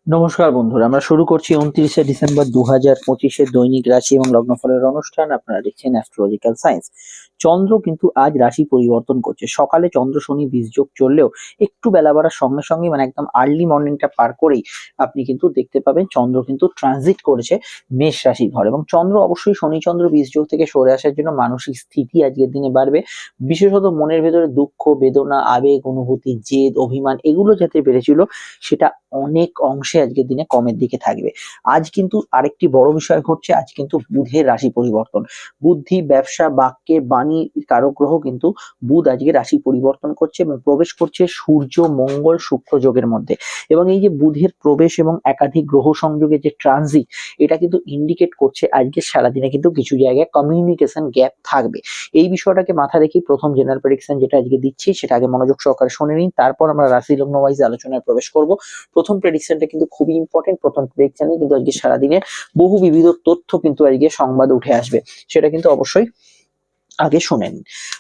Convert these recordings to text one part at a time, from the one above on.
নমস্কার বন্ধুরা, আমরা শুরু করছি 29শে ডিসেম্বর 2025-এর দৈনিক রাশি এবং লগ্নফলের অনুষ্ঠান। আপনারা দেখছেন অ্যাস্ট্রোলজিক্যাল সায়েন্স। চন্দ্র কিন্তু আজ রাশি পরিবর্তন করছে। সকালে চন্দ্র শনি বীজযোগ চললেও একটু বেলা বাড়ার সঙ্গে সঙ্গে মানে একদম আর্লি মর্নিংটা পার করেই আপনি কিন্তু দেখতে পাবেন চন্দ্র কিন্তু ট্রানজিট করেছে মেষ রাশি ঘর, এবং চন্দ্র অবশ্যই শনি চন্দ্র বীজযোগ থেকে সরে আসার জন্য মানসিক স্থিতি আজকের দিনে বাড়বে। বিশেষত মনের ভেতরে দুঃখ, বেদনা, আবেগ, অনুভূতি, জেদ, অভিমান এগুলো যাতে বেড়েছিল সেটা অনেক অংশে আজকের দিনে কমের দিকে থাকবে। আজ কিন্তু আরেকটি বড় বিষয় ঘটছে, আজ কিন্তু বুধের রাশি পরিবর্তন। বুদ্ধি, ব্যবসা, বাক্যে, বাণী কারক গ্রহ কিন্তু বুধ আজকে রাশি পরিবর্তন করছে এবং প্রবেশ করছে সূর্য, মঙ্গল, শুক্র যোগের মধ্যে। এবং এই যে বুধের প্রবেশ এবং একাধিক গ্রহ সংযোগের যে ট্রানজিট, এটা কিন্তু ইন্ডিকেট করছে আজকে সারাদিনে কিন্তু কিছু জায়গায় কমিউনিকেশন গ্যাপ থাকবে। এই বিষয়টাকে মাথায় রেখে প্রথম জেনারেল প্রেডিকশন যেটা আজকে দিচ্ছি সেটা আগে মনোযোগ সহকারে শুনে নিন, তারপর আমরা রাশি লগ্ন ওয়াইজ আলোচনায় প্রবেশ করব। প্রথম প্রেডিকশনটা কিন্তু খুবই ইম্পর্টেন্ট। প্রথম প্রেডিকশনে কিন্তু আজকে সারাদিনের বহু বিবিধ তথ্য কিন্তু আজকে সংবাদ উঠে আসবে, সেটা কিন্তু অবশ্যই আগে শুনেন।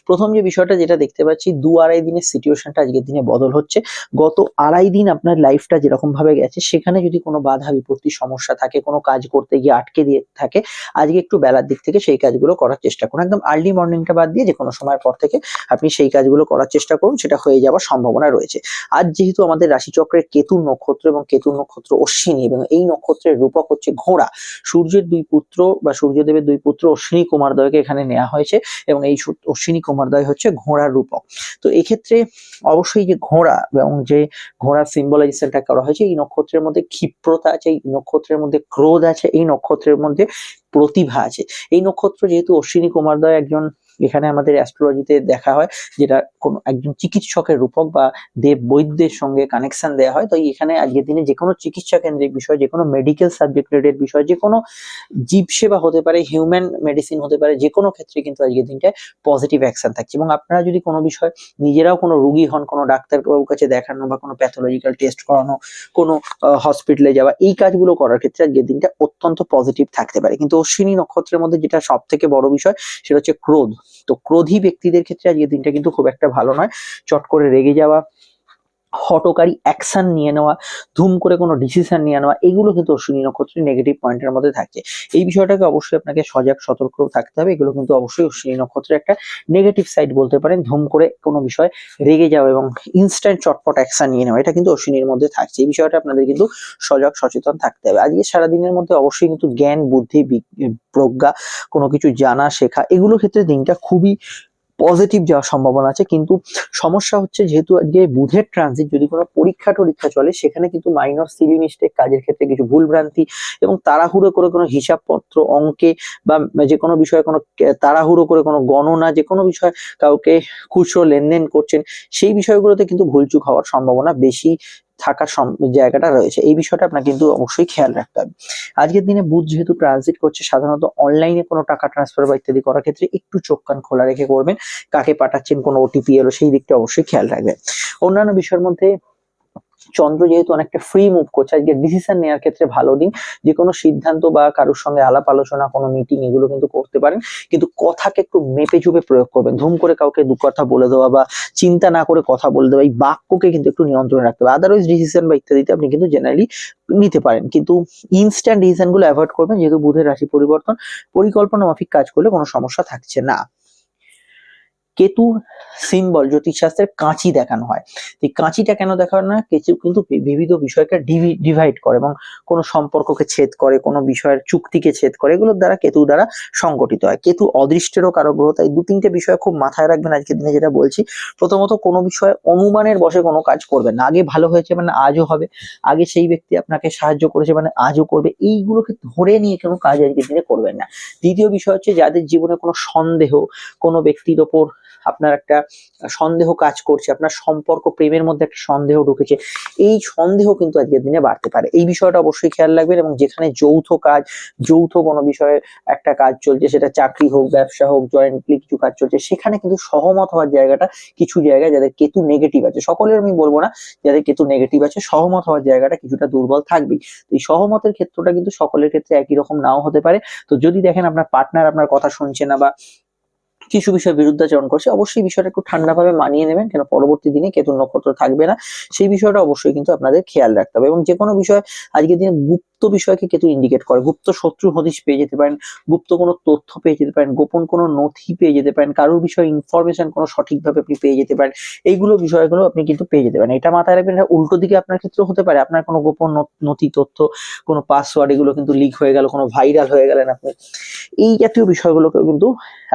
প্রথম যে বিষয়টা যেটা দেখতে পাচ্ছি, 2-2.5 দিনের সিচুয়েশনটা আজকের দিনে বদল হচ্ছে। গত 2.5 দিন আপনার লাইফটা যেরকম ভাবে গেছে সেখানে যদি কোনো বাধা বিপত্তি সমস্যা থাকে, কোনো কাজ করতে গিয়ে আটকে দিয়ে থাকে, আজকে একটু বেলার দিক থেকে সেই কাজগুলো করার চেষ্টা করুন। একদম আর্লি মর্নিংটা বাদ দিয়ে যে কোনো সময় পর থেকে আপনি সেই কাজগুলো করার চেষ্টা করুন, সেটা হয়ে যাওয়ার সম্ভাবনা রয়েছে। আজ যেহেতু আমাদের রাশিচক্রের কেতুর নক্ষত্র এবং কেতুর নক্ষত্র অশ্বিনী, এবং এই নক্ষত্রের রূপক হচ্ছে ঘোড়া। সূর্যের দুই পুত্র বা সূর্যদেবের দুই পুত্র অশ্বিনী কুমারদ্বয়কে এখানে নেওয়া হয়েছে এবং এই অশ্বিনী কুমারদ্বয় হচ্ছে ঘোড়ার রূপক। তো এক্ষেত্রে অবশ্যই যে ঘোড়া এবং যে ঘোড়ার সিম্বলাইজেশনটা করা হয়েছে, এই নক্ষত্রের মধ্যে ক্ষিপ্রতা আছে, এই নক্ষত্রের মধ্যে ক্রোধ আছে, এই নক্ষত্রের মধ্যে প্রতিভা আছে। এই নক্ষত্র যেহেতু অশ্বিনী কুমারদ্বয় একজন, এখানে আমাদের অ্যাস্ট্রোলজিতে দেখা হয় যেটা কোন একজন চিকিৎসকের রূপক বা দেব বৈদ্যের সঙ্গে কানেকশন দেওয়া হয়। তো এখানে আজকের দিনে যে কোনো চিকিৎসা কেন্দ্রিক বিষয়, যে কোনো মেডিকেল সাবজেক্ট রিলেটেড বিষয়, যে কোনো জীব সেবা হতে পারে, হিউম্যান মেডিসিন হতে পারে, যে কোনো ক্ষেত্রে কিন্তু আজকের দিনটায় পজিটিভ অ্যাকশন থাকছে। এবং আপনারা যদি কোনো বিষয় নিজেরাও কোনো রুগী হন, কোনো ডাক্তারবাবুর কাছে দেখানো বা কোনো প্যাথোলজিক্যাল টেস্ট করানো, কোনো হসপিটালে যাওয়া, এই কাজগুলো করার ক্ষেত্রে আজকের দিনটা অত্যন্ত পজিটিভ থাকতে পারে। কিন্তু অশ্বিনী নক্ষত্রের মধ্যে যেটা সব থেকে বড় বিষয় সেটা হচ্ছে ক্রোধ। তো ক্রোধী ব্যক্তিদের ক্ষেত্রে আজকের দিনটা কিন্তু খুব একটা ভালো নয়। চট করে রেগে যাওয়া, হঠকারী অ্যাকশন নিয়ে নেওয়া, ধুম করে কোনো ডিসিশন নিয়ে নেওয়া, এগুলো কিন্তু অশ্বিনী নক্ষত্রের নেগেটিভ পয়েন্টের মধ্যে থাকছে। এই বিষয়টাকে অবশ্যই আপনাকে সজাগ সতর্ক থাকতে হবে। এগুলো কিন্তু অবশ্যই অশ্বিনী নক্ষত্রের একটা নেগেটিভ সাইড বলতে পারেন। ধুম করে কোনো বিষয় রেগে যাওয়া এবং ইনস্ট্যান্ট চটপট অ্যাকশন নিয়ে নেওয়া, এটা কিন্তু অশ্বিনীর মধ্যে থাকছে। এই বিষয়টা আপনাদের কিন্তু সজাগ সচেতন থাকতে হবে। আজকে সারাদিনের মধ্যে অবশ্যই কিন্তু জ্ঞান, বুদ্ধি, প্রজ্ঞা, কোনো কিছু জানা শেখা, এগুলো ক্ষেত্রে দিনটা খুবই পজিটিভ যাওয়ার সম্ভাবনা আছে। কিন্তু সমস্যা হচ্ছে, যেহেতু আজকে বুধের ট্রানজিট, যদি কোনো পরীক্ষা টরীক্ষা চলে সেখানে কিন্তু মাইনর সিলি মিস্টেক, কাজের ক্ষেত্রে কিছু ভুলভ্রান্তি এবং তাড়াহুড়ো করে কোনো হিসাবপত্র, অঙ্কে বা যে কোনো বিষয়ে কোনো তাড়াহুড়ো করে কোনো গণনা, যে কোনো বিষয় কাউকে খুচরো লেনদেন করছেন, সেই বিষয়গুলোতে কিন্তু ভুলচুক হওয়ার সম্ভাবনা বেশি থাকার জায়গাটা রয়েছে। এই বিষয়টা আপনাকে কিন্তু অবশ্যই খেয়াল রাখতে হবে। আজকের দিনে বুধ যেহেতু ট্রানজিট করছে, সাধারণত অনলাইনে কোনো টাকা ট্রান্সফার বা ইত্যাদি করার ক্ষেত্রে একটু চোখ কান খোলা রেখে করবেন। কাকে পাঠাচ্ছেন, কোনো ওটিপি এলো, সেই দিকটা অবশ্যই খেয়াল রাখবেন। অন্যান্য বিষয়ের মধ্যে চন্দ্র যেহেতু অনেকটা ফ্রি মুভ করছে, আজকে ডিসিশন নেওয়ার ক্ষেত্রে ভালো দিন। যে কোনো সিদ্ধান্ত বা কারোর সঙ্গে আলাপ আলোচনা, কোনো মিটিং, এগুলো কিন্তু করতে পারেন। কিন্তু কথাকে একটু মেপে চুপে প্রয়োগ করবেন। ধুম করে কাউকে দু কথা বলে দেওয়া বা চিন্তা না করে কথা বলে দেওয়া, এই বাক্যকে কিন্তু একটু নিয়ন্ত্রণে রাখতে হবে। আদারওয়াইজ ডিসিশন বা ইত্যাদিতে আপনি কিন্তু জেনারেলি নিতে পারেন, কিন্তু ইনস্ট্যান্ট ডিসিশন গুলো অ্যাভয়েড করবেন। যেহেতু বুধের রাশি পরিবর্তন, পরিকল্পনা মাফিক কাজ করলে কোনো সমস্যা থাকছে না। কেতু সিম্বল জ্যোতিষশাস্ত্রের কাঁচি দেখানো হয়। এই কাঁচিটা কেন দেখানো হয়? কেতু কিন্তু বিবিধ বিষয়কে ডিভাইড করে এবং কোনো সম্পর্ককে ছেদ করে, কোনো বিষয়ের চুক্তিকে ছেদ করে, এগুলোর দ্বারা কেতু দ্বারা সংগঠিত হয়। কেতু অদৃষ্টেরও কারক গ্রহ। তাই 2-3টে বিষয় খুব মাথায় রাখবেন আজকের দিনে যেটা বলছি। প্রথমত, কোনো বিষয়ে অনুমানের বশে কোনো কাজ করবেন না। আগে ভালো হয়েছে মানে আজও হবে, আগে সেই ব্যক্তি আপনাকে সাহায্য করেছে মানে আজও করবে, এইগুলোকে ধরে নিয়ে কোনো কাজ আজকের দিনে করবেন না। দ্বিতীয় বিষয় হচ্ছে, যাদের জীবনে কোনো সন্দেহ, কোনো ব্যক্তির ওপর আপনার একটা সন্দেহ কাজ করছে, আপনার সম্পর্ক প্রেমের মধ্যে একটা সন্দেহ ঢুকেছে, এই সন্দেহ কিন্তু আজকের দিনে বাড়তে পারে। এই বিষয়টা অবশ্যই খেয়াল রাখবেন। এবং যেখানে যৌথ কাজ, যৌথ কোনো বিষয়ে একটা কাজ চলছে, সেটা চাকরি হোক, ব্যবসা হোক, জয়েন্টলি কিছু কাজ চলছে, সেখানে কিন্তু সহমত হওয়ার জায়গাটা কিছু জায়গায়, যাদের কেতু নেগেটিভ আছে, সকলের আমি বলবো না, যাদের কেতু নেগেটিভ আছে, সহমত হওয়ার জায়গাটা কিছুটা দুর্বল থাকবেই। এই সহমতের ক্ষেত্রটা কিন্তু সকলের ক্ষেত্রে একই রকম নাও হতে পারে। তো যদি দেখেন আপনার পার্টনার আপনার কথা শুনছে না বা কিছু বিষয় বিরুদ্ধাচরণ করছে, অবশ্যই বিষয়টা একটু ঠান্ডাভাবে মানিয়ে নেবেন, কেন পরবর্তী দিনে কেতুর নক্ষত্র থাকবে না, সেই বিষয়টা অবশ্যই কিন্তু আপনাদের খেয়াল রাখতে হবে। এবং যে কোনো বিষয় আজকের দিনে গুপ্ত বিষয়কে কেতু ইন্ডিকেট করে, গুপ্ত শত্রু হদিশ পেয়ে যেতে পারেন, গুপ্ত কোনো তথ্য পেয়ে যেতে পারেন, গোপন কোনো নথি পেয়ে যেতে পারেন, কারোর বিষয়ে ইনফরমেশন কোনো সঠিকভাবে আপনি পেয়ে যেতে পারেন, এইগুলো বিষয়গুলো আপনি কিন্তু পেয়ে যেতে পারেন। এটা মাথায় রাখবেন, এটা উল্টো দিকে আপনার ক্ষেত্রেও হতে পারে, আপনার কোনো গোপন নথি তথ্য, কোনো পাসওয়ার্ড এগুলো কিন্তু লিক হয়ে গেল, কোনো ভাইরাল হয়ে গেলেন আপনি, এই জাতীয় বিষয়গুলোকেও কিন্তু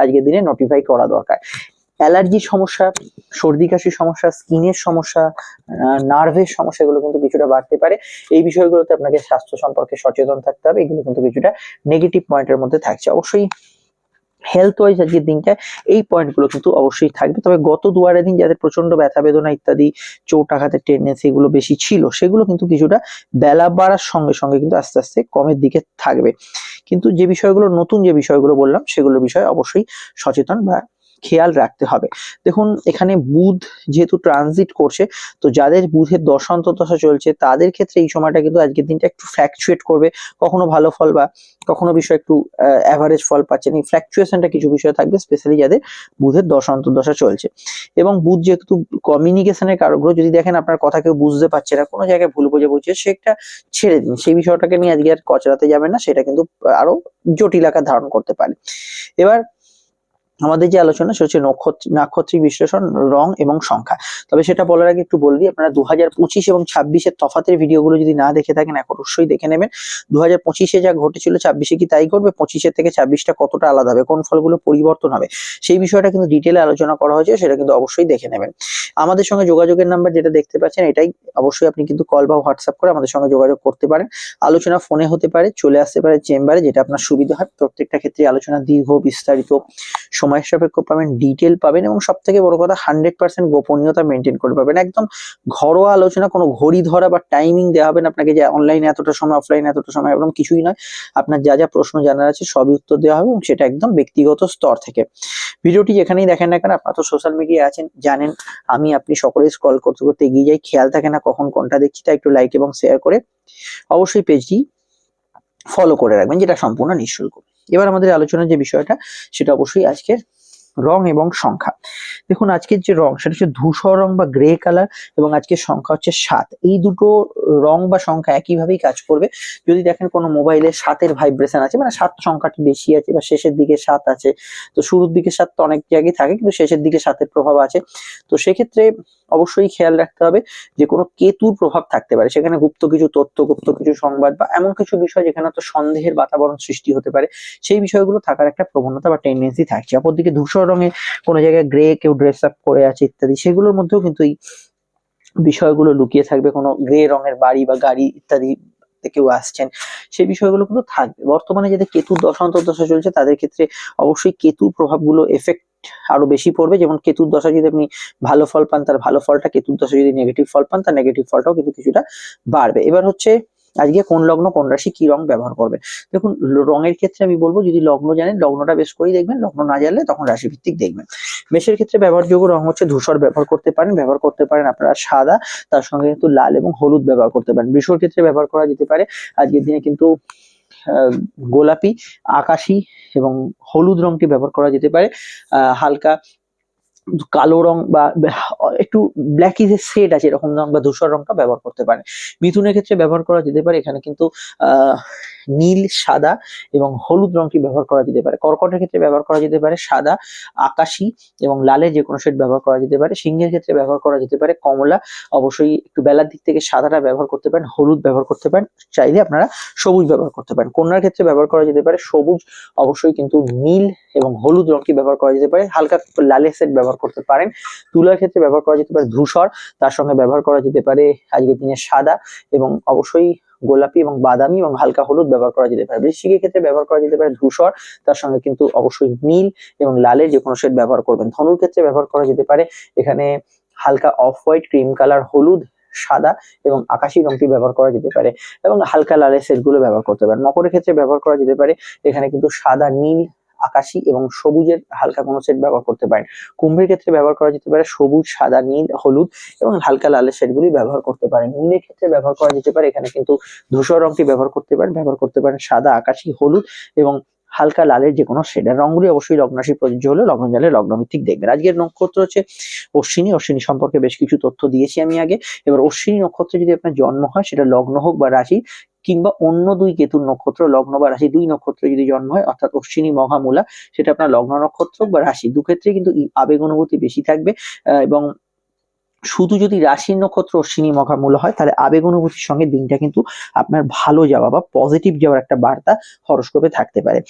আজকের দিনে নোটিফাই করা দরকার। অ্যালার্জির সমস্যা, সর্দি কাশির সমস্যা, স্কিনের সমস্যা, নার্ভের সমস্যা, এগুলো কিন্তু কিছুটা বাড়তে পারে। এই বিষয়গুলোতে আপনাকে স্বাস্থ্য সম্পর্কে সচেতন থাকতে হবে, এগুলো কিন্তু কিছুটা নেগেটিভ পয়েন্টের মধ্যে থাকছে। অবশ্যই হেলথ ওয়াইজ আজকের দিনটা এই পয়েন্টগুলো কিন্তু অবশ্যই থাকবে। তবে গত দুয়ারে দিন যাদের প্রচন্ড ব্যথা বেদনা ইত্যাদি চোট আঘাতের টেন্ডেন্সি এগুলো বেশি ছিল, সেগুলো কিন্তু কিছুটা বেলা বাড়ার সঙ্গে সঙ্গে কিন্তু আস্তে আস্তে কমের দিকে থাকবে। কিন্তু যে বিষয়গুলো নতুন, যে বিষয়গুলো বললাম, সেগুলোর বিষয়ে অবশ্যই সচেতন বা খেয়াল রাখতে হবে। দেখুন, এখানে বুধ যেহেতু ট্রানজিট করছে, তো যাদের বুধের দশান্তদশা চলছে তাদের ক্ষেত্রে এই সময়টা কিন্তু আজকের দিনটা একটু ফ্ল্যাকচুয়েট করবে, কখনো ভালো ফল বা কখনো বিষয় একটু অ্যাভারেজ ফল পাচ্ছেন। এই ফ্ল্যাকচুয়েশনটা কিছু বিষয় থাকবে, স্পেশালি যাদের বুধের দশান্তদশা চলছে। এবং বুধ যেহেতু কমিউনিকেশনের কারক গ্রহ, যদি দেখেন আপনার কথা কেউ বুঝতে পারছে না, কোনো জায়গায় ভুল বোঝাবুঝি, সেটা ছেড়ে দিন, সেই বিষয়টাকে নিয়ে আজকে আর কচলাতে যাবেন না, সেটা কিন্তু আরো জটিল আকার ধারণ করতে পারে। এবার আমাদের যে আলোচনা সেটা হচ্ছে নাক্ষত্রিক বিশ্লেষণ, রং এবং সংখ্যা। তবে সেটা বলার আগে একটু বলে দিই, আপনারা 2025 এবং 26-এর তফাতের ভিডিওগুলো যদি না দেখে থাকেন এখন অবশ্যই দেখে নেবেন। 2025-এ যা ঘটেছিল 26-এ কি তাই ঘটবে, 25-এর থেকে 26টা কতটা আলাদা হবে, কোন ফলগুলো পরিবর্তন হবে, সেই বিষয়টা কিন্তু ডিটেলে আলোচনা করা হয়েছে, সেটা কিন্তু অবশ্যই দেখে নেবেন। আমাদের সঙ্গে যোগাযোগের নাম্বার যেটা দেখতে পাচ্ছেন এটাই, অবশ্যই আপনি কিন্তু কল বা হোয়াটসঅ্যাপ করে আমাদের সঙ্গে যোগাযোগ করতে পারেন। আলোচনা ফোনে হতে পারে, চলে আসতে পারে চেম্বারে, যেটা আপনার সুবিধা হয়। প্রত্যেকটা ক্ষেত্রে আলোচনা দীর্ঘ, বিস্তারিত, সময় সাপেক্ষ পাবেন, ডিটেল পাবেন, এবং সব থেকে বড় কথা 100% গোপনীয়তা মেনটেন করে পাবেন। একদম ঘরোয়া আলোচনা, কোনো ঘড়ি ধরা বা টাইমিং দেওয়া হবে না আপনাকে যে অনলাইনে এতটা সময়, অফলাইনে এতটা সময়, এরকম কিছুই নয়। আপনার যা যা প্রশ্ন জানার আছে সবই উত্তর দেওয়া হবে, এবং সেটা একদম ব্যক্তিগত স্তর থেকে। ভিডিওটি যেখানেই দেখেন না কেন, আপনারা তো সোশ্যাল মিডিয়ায় আছেন, জানেন আমি আপনি সকলেই স্ক্রল করতে করতে এগিয়ে যাই, খেয়াল থাকে না কখন কোনটা দেখছি, তাই একটু লাইক এবং শেয়ার করে অবশ্যই পেজটি ফলো করে রাখবেন, যেটা সম্পূর্ণ নিঃশুল্ক। এবার আমাদের আলোচনার যে বিষয়টা সেটা অবশ্যই আজকের রং এবং সংখ্যা। দেখুন, আজকের যে রং সেটা হচ্ছে ধূসর রং বা গ্রে কালার, এবং আজকের সংখ্যা হচ্ছে 7। এই দুটো রং বা সংখ্যা একইভাবেই কাজ করবে। যদি দেখেন কোনো মোবাইলে 7-এর ভাইব্রেশন আছে, মানে 7 সংখ্যাটি বেশি আছে বা শেষের দিকে 7 আছে, তো শুরুর দিকে 7 তো অনেক জায়গায় থাকে, কিন্তু শেষের দিকে 7-এর প্রভাব আছে, তো সেক্ষেত্রে অবশ্যই খেয়াল রাখতে হবে যে কোনো কেতুর প্রভাব থাকতে পারে সেখানে, গুপ্ত কিছু তথ্য, গুপ্ত কিছু সংবাদ বা এমন কিছু বিষয় যেখানে তো সন্দেহের বাতাবরণ সৃষ্টি হতে পারে, সেই বিষয়গুলো থাকার একটা প্রবণতা বা টেন্ডেন্সি থাকছে। অপরদিকে ধূসর রঙে কোনো জায়গায় গ্রে কেউ ড্রেস আপ করে আছে ইত্যাদি, সেগুলোর মধ্যেও কিন্তু এই বিষয়গুলো লুকিয়ে থাকবে। কোনো গ্রে রঙের বাড়ি বা গাড়ি ইত্যাদি কেউ আসছেন, সেই বিষয়গুলো কিন্তু থাকবে। বর্তমানে যাদের কেতুর দশা চলছে তাদের ক্ষেত্রে অবশ্যই কেতুর প্রভাবগুলো এফেক্ট আরো বেশি পড়বে। যেমন কেতুর দশা যদি আপনি ভালো ফল পান, তার ভালো ফলটা, কেতুর দশা যদি নেগেটিভ ফল পান, তার নেগেটিভ ফলটাও কিন্তু কিছুটা বাড়বে। এবার হচ্ছে আজকে কোন লগ্ন কোন রাশি কি রং ব্যবহার করবে। দেখুন, রঙের ক্ষেত্রে আমি বলবো, যদি লগ্ন জানেন লগ্নটা বেশ করেই দেখবেন, লগ্ন না জানলে তখন রাশি ভিত্তিক দেখবেন। মেষের ক্ষেত্রে ব্যবহারযোগ্য রং হচ্ছে ধূসর, ব্যবহার করতে পারেন, ব্যবহার করতে পারেন আপনারা সাদা, তার সঙ্গে কিন্তু লাল এবং হলুদ ব্যবহার করতে পারেন। বৃষর ক্ষেত্রে ব্যবহার করা যেতে পারে আজকের দিনে কিন্তু গোলাপি, আকাশি এবং হলুদ রংটি ব্যবহার করা যেতে পারে। হালকা কালো রং বা একটু ব্ল্যাকি যে শেড আছে এরকম রং বা ধূসর রংটা ব্যবহার করতে পারেন। মিথুনের ক্ষেত্রে ব্যবহার করা যেতে পারে এখানে কিন্তু আহ নীল, সাদা এবং হলুদ রংটি ব্যবহার করা যেতে পারে। কর্কটের ক্ষেত্রে ব্যবহার করা যেতে পারে সাদা, আকাশি এবং লালের যে কোনো শেড ব্যবহার করা যেতে পারে। সিংহের ক্ষেত্রে ব্যবহার করা যেতে পারে কমলা, অবশ্যই একটু বেলার দিক থেকে সাদাটা ব্যবহার করতে পারেন, হলুদ ব্যবহার করতে পারেন, চাইলে আপনারা সবুজ ব্যবহার করতে পারেন। কন্যার ক্ষেত্রে ব্যবহার করা যেতে পারে সবুজ, অবশ্যই কিন্তু নীল এবং হলুদ রংটি ব্যবহার করা যেতে পারে, হালকা লালের শেড ব্যবহার করতে পারেন। তুলার ক্ষেত্রে ব্যবহার করা যেতে পারে ধূসর, তার সঙ্গে ব্যবহার করা যেতে পারে আজকের দিনে সাদা এবং অবশ্যই গোলাপি এবং বাদামি এবং হালকা হলুদ ব্যবহার করা যেতে পারে। বৃশ্চিকের ক্ষেত্রে ব্যবহার করা যেতে পারে ধূসর, তার সঙ্গে কিন্তু অবশ্যই নীল এবং লালের যে কোনো শেড ব্যবহার করবেন। ধনুর ক্ষেত্রে ব্যবহার করা যেতে পারে এখানে হালকা অফ হোয়াইট, ক্রিম কালার, হলুদ, সাদা এবং আকাশি রংটি ব্যবহার করা যেতে পারে, এবং হালকা লালের শেড গুলো ব্যবহার করতে পারেন। মকরের ক্ষেত্রে ব্যবহার করা যেতে পারে এখানে কিন্তু সাদা, নীল, আকাশি এবং সবুজের হালকা কোনো শেড ব্যবহার করতে পারেন। কুম্ভের ক্ষেত্রে ব্যবহার করা যেতে পারে সবুজ, সাদা, নীল, হলুদ এবং হালকা লালের শেডগুলি ব্যবহার করতে পারেন। মীনের ক্ষেত্রে ব্যবহার করা যেতে পারে এখানে কিন্তু ধূসর রংটি ব্যবহার করতে পারেন সাদা, আকাশি, হলুদ এবং হালকা লালের যে কোনো শেডের রঙগুলি অবশ্যই লগ্ন রাশি প্রযোজ্য হলে লগ্ন জানলে লগ্ন ভিত্তিক দেখবেন। আজকের নক্ষত্র হচ্ছে অশ্বিনী। অশ্বিনী সম্পর্কে বেশ কিছু তথ্য দিয়েছি আমি আগে। এবার অশ্বিনী নক্ষত্রে যদি আপনার জন্ম হয়, সেটা লগ্ন হোক বা রাশি, কিংবা অন্য দুই কেতুর নক্ষত্র লগ্ন বা রাশি দুই নক্ষত্রে যদি জন্ম হয়, অর্থাৎ অশ্বিনী মহামূলা, সেটা আপনার লগ্ন নক্ষত্র বা রাশি, দুক্ষেত্রে কিন্তু আবেগ অনুভূতি বেশি থাকবে। এবং শুধু যদি রাশির নক্ষত্র অশ্বিনী মহামূলা হয়, তাহলে আবেগ অনুভূতির সঙ্গে দিনটা কিন্তু আপনার ভালো যাওয়া বা পজিটিভ যাওয়ার একটা বার্তা হরোস্কোপে থাকতে পারে।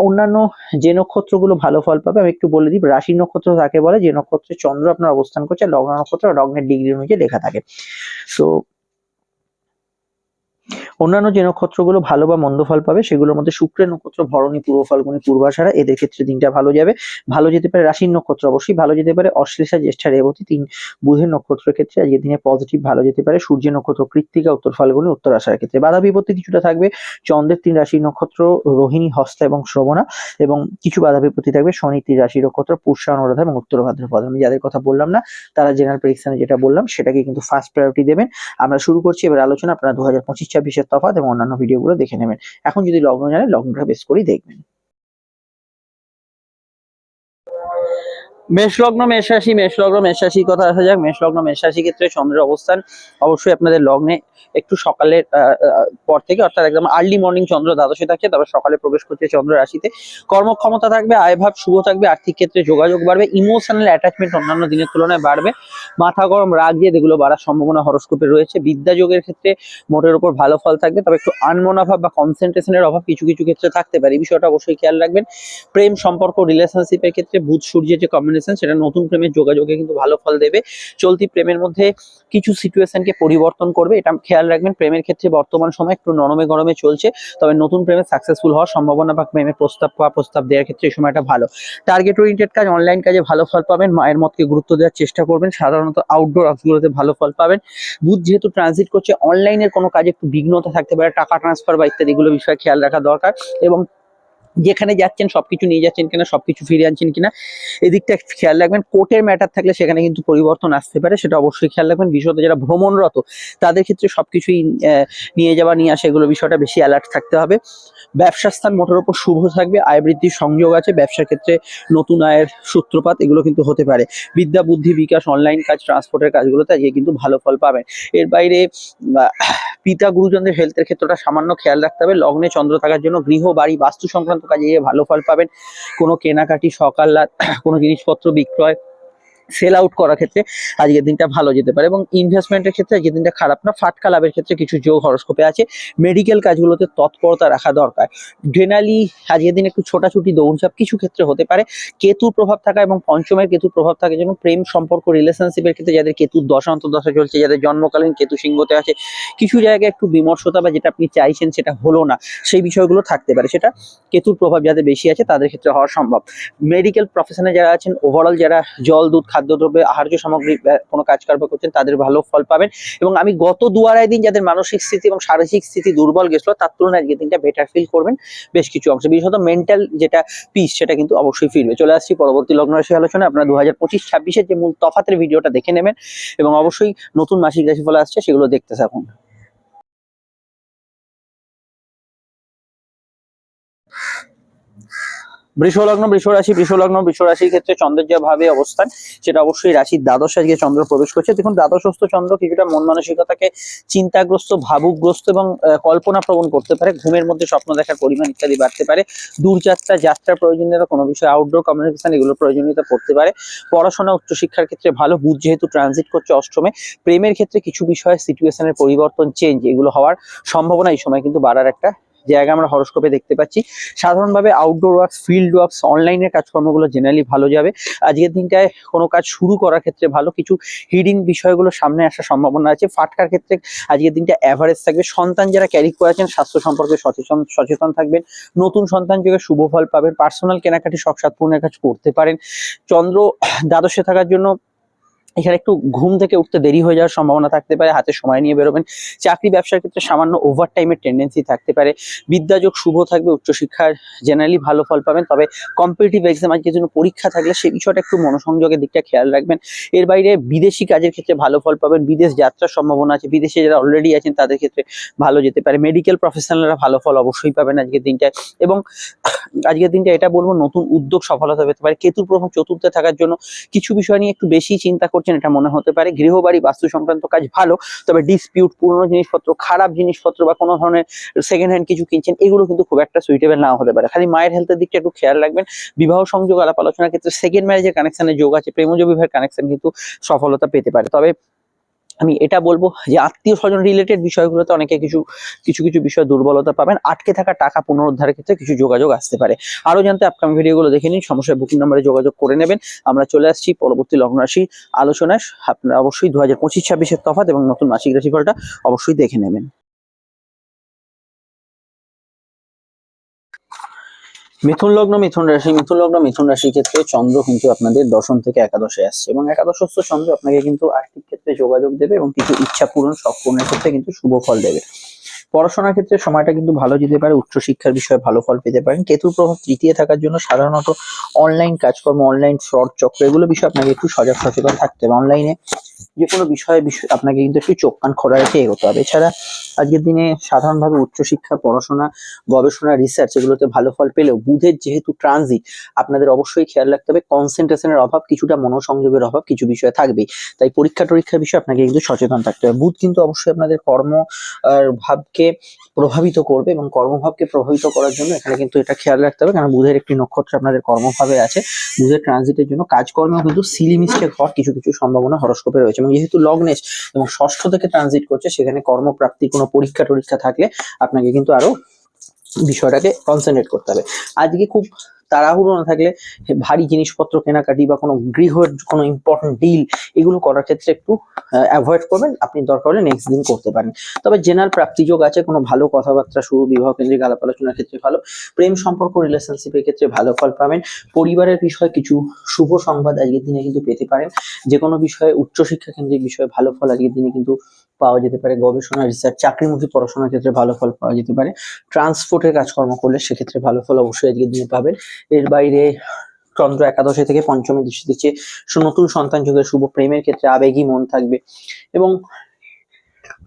অন্যান্য যে নক্ষত্রগুলো ভালো ফল পাবে আমি একটু বলে দিই। রাশির নক্ষত্র তাকে বলে যে নক্ষত্রে চন্দ্র আপনার অবস্থান করছে, লগ্ন নক্ষত্র লগ্নের ডিগ্রি অনুযায়ী লেখা থাকে। তো অন্যান্য যে নক্ষত্রগুলো ভালো বা মন্দ ফল পাবে সেগুলোর মধ্যে শুক্রের নক্ষত্র ভরণী, পূর্ব ফাল্গুনী, পূর্বাষাঢ়া, এদের ক্ষেত্রে দিনটা ভালো যাবে। ভালো যেতে পারে রাশির নক্ষত্র, অবশ্যই ভালো যেতে পারে অশ্লেষা, জ্যেষ্ঠা, রেবতী, বুধের নক্ষত্রের ক্ষেত্রে আজকের দিনে পজিটিভ ভালো যেতে পারে। সূর্যের নক্ষত্র কৃত্তিকা, উত্তর ফাল্গুনী, উত্তর আষাঢ়ের ক্ষেত্রে বাধা বিপত্তি কিছুটা থাকবে। চন্দ্রের 3 রাশির নক্ষত্র রোহিণী, হস্তা এবং শ্রবণা, এবং কিছু বাধা বিপত্তি থাকবে শনির 3 রাশির নক্ষত্র পুষ্যা, অনুরাধা এবং উত্তর ভাদ্রপদ। আমি যাদের কথা বললাম না, তারা জেনারেল প্রেডিকশনে যেটা বললাম সেটাকে কিন্তু ফার্স্ট প্রায়োরিটি দেবেন। আমরা শুরু করছি এবার আলোচনা। আপনারা 2025-26 তফাৎ এবং অন্যান্য ভিডিওগুলো দেখে নেবেন। এখন যদি লগ্ন জানেন, লগ্নটা বেস করেই দেখবেন। মেষ লগ্ন মেষ রাশি, মেষ লগ্ন মেষ রাশির কথা আসা যাক। মেষ লগ্ন মেষ রাশি ক্ষেত্রে চন্দ্রের অবস্থান অবশ্যই আপনাদের লগ্নে একটু সকালের পর থেকে, অর্থাৎ একদম আর্লি মর্নিং চন্দ্র দ্বাদশে থাকছে, তারপর সকালে প্রবেশ করছে চন্দ্র রাশিতে। কর্মক্ষমতা থাকবে, আয়ভাব শুভ থাকবে, আর্থিক ক্ষেত্রে যোগাযোগ বাড়বে, ইমোশনাল অ্যাটাচমেন্ট অন্যান্য দিনের তুলনায় বাড়বে, মাথা গরম, রাগ জেদ এগুলো বাড়ার সম্ভাবনা হরোস্কোপে রয়েছে। বিদ্যা যোগের ক্ষেত্রে মোটের উপর ভালো ফল থাকবে, তবে একটু আনমনাভাব বা কনসেন্ট্রেশনের অভাব কিছু কিছু ক্ষেত্রে থাকতে পারে, এই বিষয়টা অবশ্যই খেয়াল রাখবেন। প্রেম সম্পর্ক রিলেশনশিপের ক্ষেত্রে বুধ সূর্যের যে কম্বিনেশন, সেটা নতুন প্রেমের যোগাযোগে কিন্তু ভালো ফল দেবে। চলতি প্রেমের মধ্যে কিছু সিচুয়েশনকে পরিবর্তন করবে, এটা খেয়াল রাখবেন। প্রেমের ক্ষেত্রে বর্তমান সময় একটু নরমে গরমে চলছে, তবে নতুন প্রেমে সাকসেসফুল হওয়ার সম্ভাবনা বা প্রেমের প্রস্তাব পাওয়া, প্রস্তাব দেওয়ার ক্ষেত্রে এই সময়টা ভালো। টার্গেট ওরিয়েন্টেড কাজ, অনলাইন কাজে ভালো ফল পাবেন। মায়ের মতকে গুরুত্ব দেওয়ার চেষ্টা করবেন। সাধারণত আউটডোর অ্যাপসগুলোতে ভালো ফল পাবেন। বুধ যেহেতু ট্রানজিট করছে, অনলাইনের কোনো কাজে একটু বিঘ্নতা থাকতে পারে, টাকা ট্রান্সফার বা ইত্যাদিগুলো বিষয়ে খেয়াল রাখা দরকার। এবং যেখানে যাচ্ছেন সবকিছু নিয়ে যাচ্ছেন কিনা, সবকিছু ফিরে আনছেন কিনা, এদিকটা খেয়াল রাখবেন। কোর্টের ম্যাটার থাকলে সেখানে কিন্তু পরিবর্তন আসতে পারে, সেটা অবশ্যই খেয়াল রাখবেন। বিশেষত যারা ভ্রমণরত তাদের ক্ষেত্রে সবকিছুই নিয়ে যাওয়া নিয়ে আসা এগুলো বিষয়টা বেশি অ্যালার্ট থাকতে হবে। ব্যবসার স্থান মোটের উপর শুভ থাকবে, আয় বৃদ্ধির সংযোগ আছে, ব্যবসার ক্ষেত্রে নতুন আয়ের সূত্রপাত এগুলো কিন্তু হতে পারে। বিদ্যা বুদ্ধি বিকাশ, অনলাইন কাজ, ট্রান্সপোর্টের কাজগুলোতে আজকে কিন্তু ভালো ফল পাবেন। এর বাইরে পিতা গুরুজনদের হেলথের ক্ষেত্রটা সামান্য খেয়াল রাখতে হবে। লগ্নে চন্দ্র থাকার জন্য গৃহ বাড়ি বাস্তু সংক্রান্ত কাজে ভালো ফল পাবেন। কোনো কেনাকাটি, সকাল রাত কোনো জিনিসপত্র বিক্রয়, সেল আউট করার ক্ষেত্রে আজকের দিনটা ভালো যেতে পারে। এবং ইনভেস্টমেন্টের ক্ষেত্রে আজকের দিনটা খারাপ না, ফাটকা লাভের ক্ষেত্রে কিছু যোগ হরোস্কোপে আছে। মেডিকেল কাজগুলোতে তৎপরতা রাখা দরকার। জেনারেলি আজকের দিন একটু ছোটাছুটি, দৌড়ঝাঁপ কিছু ক্ষেত্রে হতে পারে। কেতুর প্রভাব থাকা এবং পঞ্চমের কেতুর প্রভাব থাকার জন্য প্রেম সম্পর্ক রিলেশনশিপের ক্ষেত্রে যাদের কেতুর দশা অন্তর্দশা চলছে, যাদের জন্মকালীন কেতু সিংহতে আছে, কিছু জায়গায় একটু বিমর্ষতা বা যেটা আপনি চাইছেন সেটা হলো না, সেই বিষয়গুলো থাকতে পারে। সেটা কেতুর প্রভাব যাদের বেশি আছে তাদের ক্ষেত্রে হওয়া সম্ভব। মেডিকেল প্রফেশনে যারা আছেন, ওভারঅল যারা জল, দুধ, খাদ্যদ্রব্য, আহার্য সামগ্রী কোনো কাজ কারবার করছেন, তাদের ভালো ফল পাবেন। এবং আমি গত 2-2.5 দিন যাদের মানসিক স্থিতি এবং শারীরিক স্থিতি দুর্বল গেছিল, তার তুলনায় আজকের দিনটা বেটার ফিল করবেন বেশ কিছু অংশে। বিশেষত মেন্টাল যেটা পিস, সেটা কিন্তু অবশ্যই ফিরবে। চলে আসছি পরবর্তী লগ্ন রাশি আলোচনা। আপনারা 2025-26-এর যে মূল তফাতের ভিডিওটা দেখে নেবেন, এবং অবশ্যই নতুন মাসিক রাশিফল আসছে সেগুলো দেখতে থাকুন। বৃষলগ্ন বৃষরাশি, বৃষলগ্ন বৃষরাশির ক্ষেত্রে চন্দ্রের যে ভাবে অবস্থান, সেটা অবশ্যই রাশির দ্বাদশে আজকে চন্দ্র প্রবেশ করছে। দেখুন, দ্বাদশস্থ চন্দ্র কিছুটা মন মানসিকতাকে চিন্তাগ্রস্ত, ভাবুকগ্রস্ত এবং কল্পনা প্রবণ করতে পারে। ঘুমের মধ্যে স্বপ্ন দেখার পরিমাণ ইত্যাদি বাড়তে পারে। দূরযাত্রা, যাত্রার প্রয়োজনীয়তা, কোনো বিষয়ে আউটডোর কমিউনিকেশন এগুলোর প্রয়োজনীয়তা পড়তে পারে। পড়াশোনা, উচ্চশিক্ষার ক্ষেত্রে ভালো। বুধ যেহেতু ট্রানজিট করছে অষ্টমে, প্রেমের ক্ষেত্রে কিছু বিষয়ে সিচুয়েশনের পরিবর্তন, চেঞ্জ এগুলো হওয়ার সম্ভাবনা এই সময় কিন্তু বাড়ার একটা জায়গা আমরা হরোস্কোপে দেখতে পাচ্ছি। সাধারণভাবে আউটডোর ওয়ার্কস, ফিল্ড ওয়ার্কস, অনলাইনের কাজকর্মগুলো জেনারেলি ভালো যাবে। আজকের দিনটায় কোনো কাজ শুরু করার ক্ষেত্রে ভালো, কিছু হিডিং বিষয়গুলো সামনে আসার সম্ভাবনা আছে। ফাটকার ক্ষেত্রে আজকের দিনটা অ্যাভারেজ থাকবে। সন্তান যারা ক্যারি করেছেন, স্বাস্থ্য সম্পর্কে সচেতন সচেতন থাকবেন। নতুন সন্তান যোগে শুভ ফল পাবেন। পার্সোনাল কেনাকাটি, শখ সাধ পূরণের কাজ করতে পারেন। চন্দ্র দ্বাদশে থাকার জন্য এখানে একটু ঘুম থেকে উঠতে দেরি হয়ে যাওয়ার সম্ভাবনা থাকতে পারে, হাতে সময় নিয়ে বেরোবেন। চাকরি ব্যবসার ক্ষেত্রে সামান্য ওভার টাইমের টেন্ডেন্সি থাকতে পারে। বিদ্যাযোগ শুভ থাকবে, উচ্চশিক্ষার জেনারেলি ভালো ফল পাবেন। তবে কম্পিটিটিভ এক্সাম আজকের জন্য পরীক্ষা থাকলে সেই বিষয়টা একটু মনোসংযোগের দিকটা খেয়াল রাখবেন। এর বাইরে বিদেশি কাজের ক্ষেত্রে ভালো ফল পাবেন, বিদেশ যাত্রার সম্ভাবনা আছে, বিদেশে যারা অলরেডি আছেন তাদের ক্ষেত্রে ভালো যেতে পারে। মেডিকেল প্রফেশনালরা ভালো ফল অবশ্যই পাবেন আজকের দিনটায়। এবং আজকের দিনটা এটা বলবো, নতুন উদ্যোগ সফলতা পেতে পারে। কেতুর প্রভাব চতুর্থে থাকার জন্য কিছু বিষয় নিয়ে একটু বেশি চিন্তা করছেন, এটা মনে হতে পারে। গৃহবাড়ি বাস্তু সংক্রান্ত কাজ ভালো, তবে ডিসপিউট, পুরনো জিনিসপত্র, খারাপ জিনিসপত্র বা কোনো ধরনের সেকেন্ড হ্যান্ড কিছু কিনছেন, এগুলো কিন্তু খুব একটা সুইটেবল নাও হতে পারে। খালি মায়ের হেলথের দিকটা একটু খেয়াল রাখবেন। বিবাহ সংযোগ আলাপ আলোচনার ক্ষেত্রে সেকেন্ড ম্যারেজের কানেকশনের যোগ আছে, প্রেমজ বিবাহের কানেকশন কিন্তু সফলতা পেতে পারে। তবে আমি এটা বলবো যে আত্মীয় স্বজন রিলেটেড বিষয়গুলোতে অনেকে কিছু কিছু কিছু বিষয় দুর্বলতা পাবেন। আটকে থাকা টাকা পুনরুদ্ধারের ক্ষেত্রে কিছু যোগাযোগ আসতে পারে। আরো জানতে আপকামিং ভিডিওগুলো দেখে নিন, সমস্যায় বুকিং নাম্বারে যোগাযোগ করে নেবেন। আমরা চলে আসছি পরবর্তী লগ্ন রাশি আলোচনায়। আপনারা অবশ্যই 2025-26-এর তফাৎ এবং নতুন মাসিক রাশিফলটা অবশ্যই দেখে নেবেন। মিথুন লগ্ন, মিথুন রাশির ক্ষেত্রে চন্দ্র কিন্তু আপনাদের দশম থেকে একাদশে আসছে, এবং একাদশস্থ চন্দ্র আপনাকে কিন্তু আর্থিক ক্ষেত্রে যোগাযোগ দেবে এবং কিছু ইচ্ছা পূরণ, শখ পূরণের ক্ষেত্রে কিন্তু শুভ ফল দেবে। পড়াশোনার ক্ষেত্রে সময়টা কিন্তু ভালো যেতে পারে, উচ্চশিক্ষার বিষয়ে ভালো ফল পেতে পারেন। কেতুর প্রভাব তৃতীয় থাকার জন্য সাধারণত অনলাইন কাজকর্ম, অনলাইন ফ্রড চক্র, এগুলো বিষয়ে আপনাকে একটু সজাগ সচেতন থাকতে হবে। অনলাইনে যে কোনো বিষয়ে আপনাকে কিন্তু একটু চোখ কান খোলা রেখে এগোতে হবে। এছাড়া আজকের দিনে সাধারণভাবে উচ্চশিক্ষা, পড়াশোনা, গবেষণা, রিসার্চ এগুলোতে ভালো ফল পেলেও বুধের যেহেতু ট্রানজিট, আপনাদের অবশ্যই খেয়াল রাখতে হবে কনসেন্ট্রেশনের অভাব, কিছুটা মনোসংযোগের অভাব কিছু বিষয়ে থাকবেই। তাই পরীক্ষা টরীক্ষার বিষয়ে আপনাকে কিন্তু সচেতন থাকতে হবে। বুধ কিন্তু অবশ্যই আপনাদের কর্ম ভাবকে প্রভাবিত করবে, এবং কর্মভাবকে প্রভাবিত করার জন্য এখানে কিন্তু এটা খেয়াল রাখতে হবে, কারণ বুধের একটি নক্ষত্র আপনাদের কর্মভাবে আছে। বুধের ট্রানজিটের জন্য কাজকর্মেও কিন্তু সিলি মিস্টেক হওয়ার কিছু কিছু সম্ভাবনা হরস্কোপে রয়েছে। এবং যেহেতু লগ্নেশ এবং ষষ্ঠ থেকে ট্রানজিট করছে, সেখানে কর্মপ্রাপ্তি, কোনো পরীক্ষা টরীক্ষা থাকলে আপনাকে কিন্তু আরো বিষয়টাকে কনসেন্ট্রেট করতে হবে। আজকে খুব তাড়াহুড়ো না থাকলে ভারী জিনিসপত্র কেনাকাটি বা কোনো গৃহের কোনো ইম্পর্টেন্ট ডিল, এগুলো করার ক্ষেত্রে একটু অ্যাভয়েড করবেন। আপনি দরকার হলে নেক্সট দিন করতে পারেন। তবে জেনারেল প্রাপ্তিযোগ আছে, কোনো ভালো কথাবার্তা শুরু, বিবাহ কেন্দ্রিক আলাপ আলোচনার ক্ষেত্রে ভালো, প্রেম সম্পর্ক, রিলেশনশিপের ক্ষেত্রে ভালো ফল পাবেন। পরিবারের বিষয়ে কিছু শুভ সংবাদ আজকের দিনে কিন্তু পেতে পারেন। যে কোনো বিষয়ে, উচ্চশিক্ষা কেন্দ্রিক বিষয়ে ভালো ফল আজকের দিনে কিন্তু পাওয়া যেতে পারে। গবেষণা, রিসার্চ, চাকরিমুখী পড়াশোনার ক্ষেত্রে ভালো ফল পাওয়া যেতে পারে। ট্রান্সপোর্টের কাজকর্ম করলে সেক্ষেত্রে ভালো ফল অবশ্যই আজকের দিনে পাবেন। এর বাইরে চন্দ্র একাদশে থেকে পঞ্চমে দৃষ্টি দিচ্ছে, নতুন সন্তান যুগের শুভ, প্রেমের ক্ষেত্রে আবেগী মন থাকবে, এবং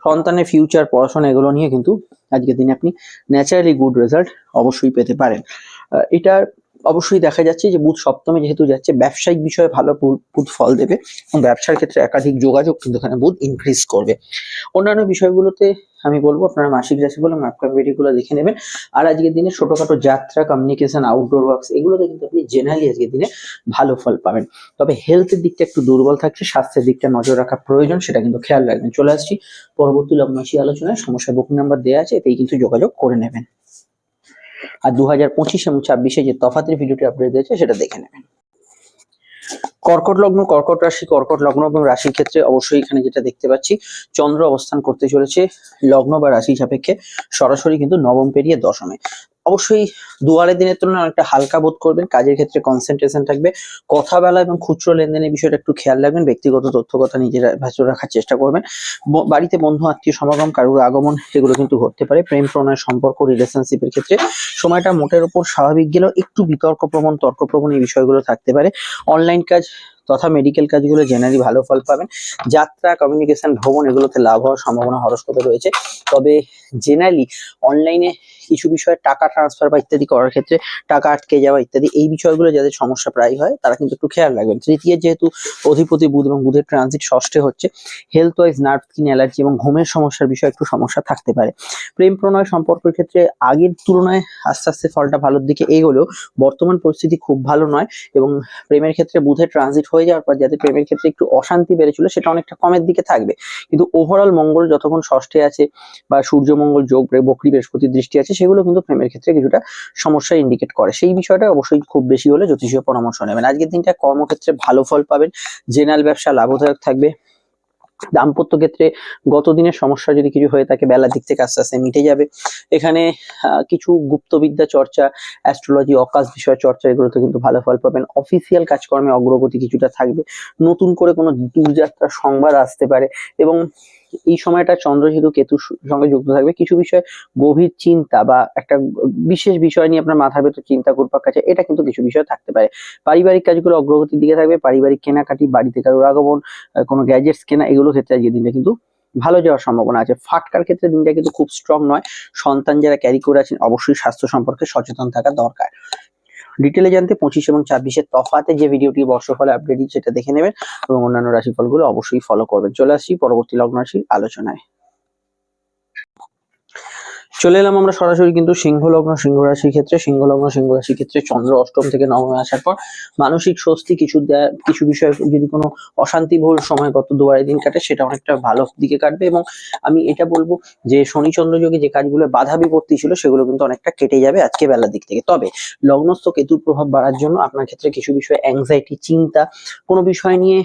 সন্তানের ফিউচার, পড়াশোনা এগুলো নিয়ে কিন্তু আজকের দিনে আপনি ন্যাচারালি গুড রেজাল্ট অবশ্যই পেতে পারেন। এটার অবশ্যই দেখা যাচ্ছে যে বুধ সপ্তমে যেহেতু যাচ্ছে, ব্যবসায়িক বিষয়ে ভালো বুধ ফল দেবে, এবং ব্যবসার ক্ষেত্রে একাধিক যোগাযোগ কিন্তু এখানে বুধ ইনক্রিজ করবে। অন্যান্য বিষয়গুলোতে আমি বলবো আপনারা মাসিক রাশিফল এবং আপকামিং ভিডিওগুলো দেখে নেবেন। আর আজকের দিনে ছোটখাটো যাত্রা, কমিউনিকেশন, আউটডোর ওয়ার্কস, এগুলোতে কিন্তু আপনি জেনারেলি আজকের দিনে ভালো ফল পাবেন। তবে হেলথের দিকটা একটু দুর্বল থাকছে, স্বাস্থ্যের দিকটা নজর রাখা প্রয়োজন, সেটা কিন্তু খেয়াল রাখবেন। চলে আসছি পরবর্তী লগ্নরাশি আলোচনায়। সমস্যা বুকিং নাম্বার দেওয়া আছে, এতেই কিন্তু যোগাযোগ করে নেবেন। আর 2025 এবং 26-এ যে তফাতের ভিডিওটি আপডেট দিয়েছে সেটা দেখে নেবেন। কর্কট লগ্ন, কর্কট রাশি, কর্কট লগ্ন এবং রাশির ক্ষেত্রে অবশ্যই এখানে যেটা দেখতে পাচ্ছি, চন্দ্র অবস্থান করতে চলেছে লগ্ন বা রাশি সাপেক্ষে সরাসরি কিন্তু নবম পেরিয়ে দশমে। অবশ্যই দুয়ারের দিনের তুলনায় অনেকটা হালকা বোধ করবেন, কাজের ক্ষেত্রে কনসেন্ট্রেশন থাকবে, কথা বলা এবং খুচরো লেনদেনের বিষয়টা একটু খেয়াল রাখবেন, ব্যক্তিগত তথ্য কথা নিজেরা ভেতরে রাখার চেষ্টা করবেন। বাড়িতে বন্ধু আত্মীয় সমাগম, কারোর আগমন, এগুলো কিন্তু ঘটতে পারে। প্রেম প্রণয় সম্পর্ক, রিলেশনশিপের ক্ষেত্রে সময়টা মোটের উপর স্বাভাবিক গেলেও একটু বিতর্কপ্রবণ, তর্কপ্রবণ এই বিষয়গুলো থাকতে পারে। অনলাইন কাজ তথা মেডিকেল কাজগুলো জেনারেলি ভালো ফল পাবেন। যাত্রা, কমিউনিকেশন, ভ্রমণ এগুলোতে লাভ হওয়ার সম্ভাবনা হরস্কোপে রয়েছে। তবে জেনারেলি অনলাইনে কিছু বিষয়ে টাকা ট্রান্সফার বা ইত্যাদি করার ক্ষেত্রে টাকা আটকে যাওয়া ইত্যাদি এই বিষয়গুলো যাদের সমস্যা প্রায় হয়, তারা কিন্তু একটু খেয়াল রাখবেন। তৃতীয় যেহেতু অধিপতি বুধ এবং বুধের ট্রানজিট ষষ্ঠে হচ্ছে, health wise nerve, skin allergy এবং ঘুমের সমস্যার বিষয়ে একটু সমস্যা থাকতে পারে। প্রেম প্রণয় সম্পর্কের ক্ষেত্রে আগের তুলনায় আস্তে আস্তে ফলটা ভালোর দিকে এগোলেও বর্তমান পরিস্থিতি খুব ভালো নয়, এবং প্রেমের ক্ষেত্রে বুধের ট্রানজিট হয়ে যাওয়ার পর যাদের প্রেমের ক্ষেত্রে একটু অশান্তি বেড়েছিল, সেটা অনেকটা কমের দিকে থাকবে। কিন্তু ওভারঅল মঙ্গল যতক্ষণ ষষ্ঠে আছে বা সূর্য মঙ্গল যোগ, বকরি বৃহস্পতির দৃষ্টি আছে, সেগুলো কিন্তু প্রেমের ক্ষেত্রে কিছুটা সমস্যা ইন্ডিকেট করে। সেই বিষয়টা অবশ্যই খুব বেশি হলে জ্যোতিষীয় পরামর্শ নেবেন। আজকের দিনটা কর্মক্ষেত্রে ভালো ফল পাবেন, জেনারেল ব্যবসা লাভদায়ক থাকবে, দাম্পত্য ক্ষেত্রে গত দিনের সমস্যা যদি কিছু হয়ে থাকে বেলার দিক থেকে আস্তে আস্তে মিটে যাবে। এখানে কিছু গুপ্তবিদ্যা চর্চা, অ্যাস্ট্রোলজি, অকাশ বিষয় চর্চা এগুলোতে কিন্তু ভালো ফল পাবেন। অফিসিয়াল কাজকর্মে অগ্রগতি কিছুটা থাকবে। নতুন করে কোনো দূরযাত্রার সংবাদ আসতে পারে এবং এই সময়টা চন্দ্র যেহেতু কেতুর সঙ্গে যুক্ত থাকবে, কিছু বিষয় গভীর চিন্তা বা একটা বিশেষ বিষয় নিয়ে আপনার মাথার ভেতর চিন্তা ঘুরপাক খাচ্ছে, এটা কিন্তু কিছু বিষয় থাকতে পারে। পারিবারিক কাজগুলো অগ্রগতির দিকে থাকবে। পারিবারিক কেনাকাটি, বাড়িতে কারোর আগমন, কোনো গ্যাজেটস কেনা, এগুলো ক্ষেত্রে আজকের দিনটা কিন্তু ভালো যাওয়ার সম্ভাবনা আছে। ফাটকার ক্ষেত্রে দিনটা কিন্তু খুব স্ট্রং নয়। সন্তান যারা ক্যারি করে আছেন অবশ্যই স্বাস্থ্য সম্পর্কে সচেতন থাকা দরকার। ডিটেলে জানতে 25 এবং 26-এর তফাতে যে ভিডিওটি বর্ষফলে আপডেট সেটা দেখে নেবেন এবং অন্যান্য রাশিফলগুলো অবশ্যই ফলো করবেন। চলে আসছি পরবর্তী লগ্ন রাশির আলোচনায়। চলে এলাম আমরা সরাসরি কিন্তু সিংহ লগ্ন সিংহ রাশির ক্ষেত্রে। সিংহ লগ্ন সিংহ রাশির ক্ষেত্রে চন্দ্র অষ্টম থেকে নবমে আসার পর মানসিক স্বস্তি কিছু বিষয়, যদি কোনো অশান্তিভুল সময় গত দুবারে দিন কাটে সেটা অনেকটা ভালো দিকে কাটবে। এবং আমি এটা বলবো যে শনি চন্দ্র যোগে যে কাজগুলো বাধা বিপত্তি ছিল সেগুলো কিন্তু অনেকটা কেটে যাবে আজকে বেলার দিক থেকে। তবে লগ্নস্থ কেতুর প্রভাব বাড়ার জন্য আপনার ক্ষেত্রে কিছু বিষয় অ্যাংজাইটি, চিন্তা, কোনো বিষয় নিয়ে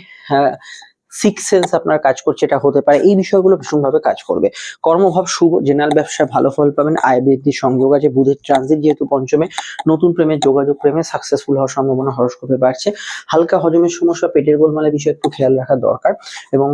সিক্স সেন্স আপনার কাজ করছে, এটা হতে পারে। এই বিষয়গুলো ভীষণভাবে কাজ করবে। কর্মভাব শুভ, জেনারেল ব্যবসায় ভালো ফল পাবেন। আয় বৃদ্ধির সংযোগ আছে। বুধের ট্রানজিট যেহেতু পঞ্চমে, নতুন প্রেমের যোগাযোগ, প্রেমে সাকসেসফুল হওয়ার সম্ভাবনা হরস্কোপে বাড়ছে। হালকা হজমের সমস্যা, পেটের গোলমালের বিষয়ে একটু খেয়াল রাখা দরকার। এবং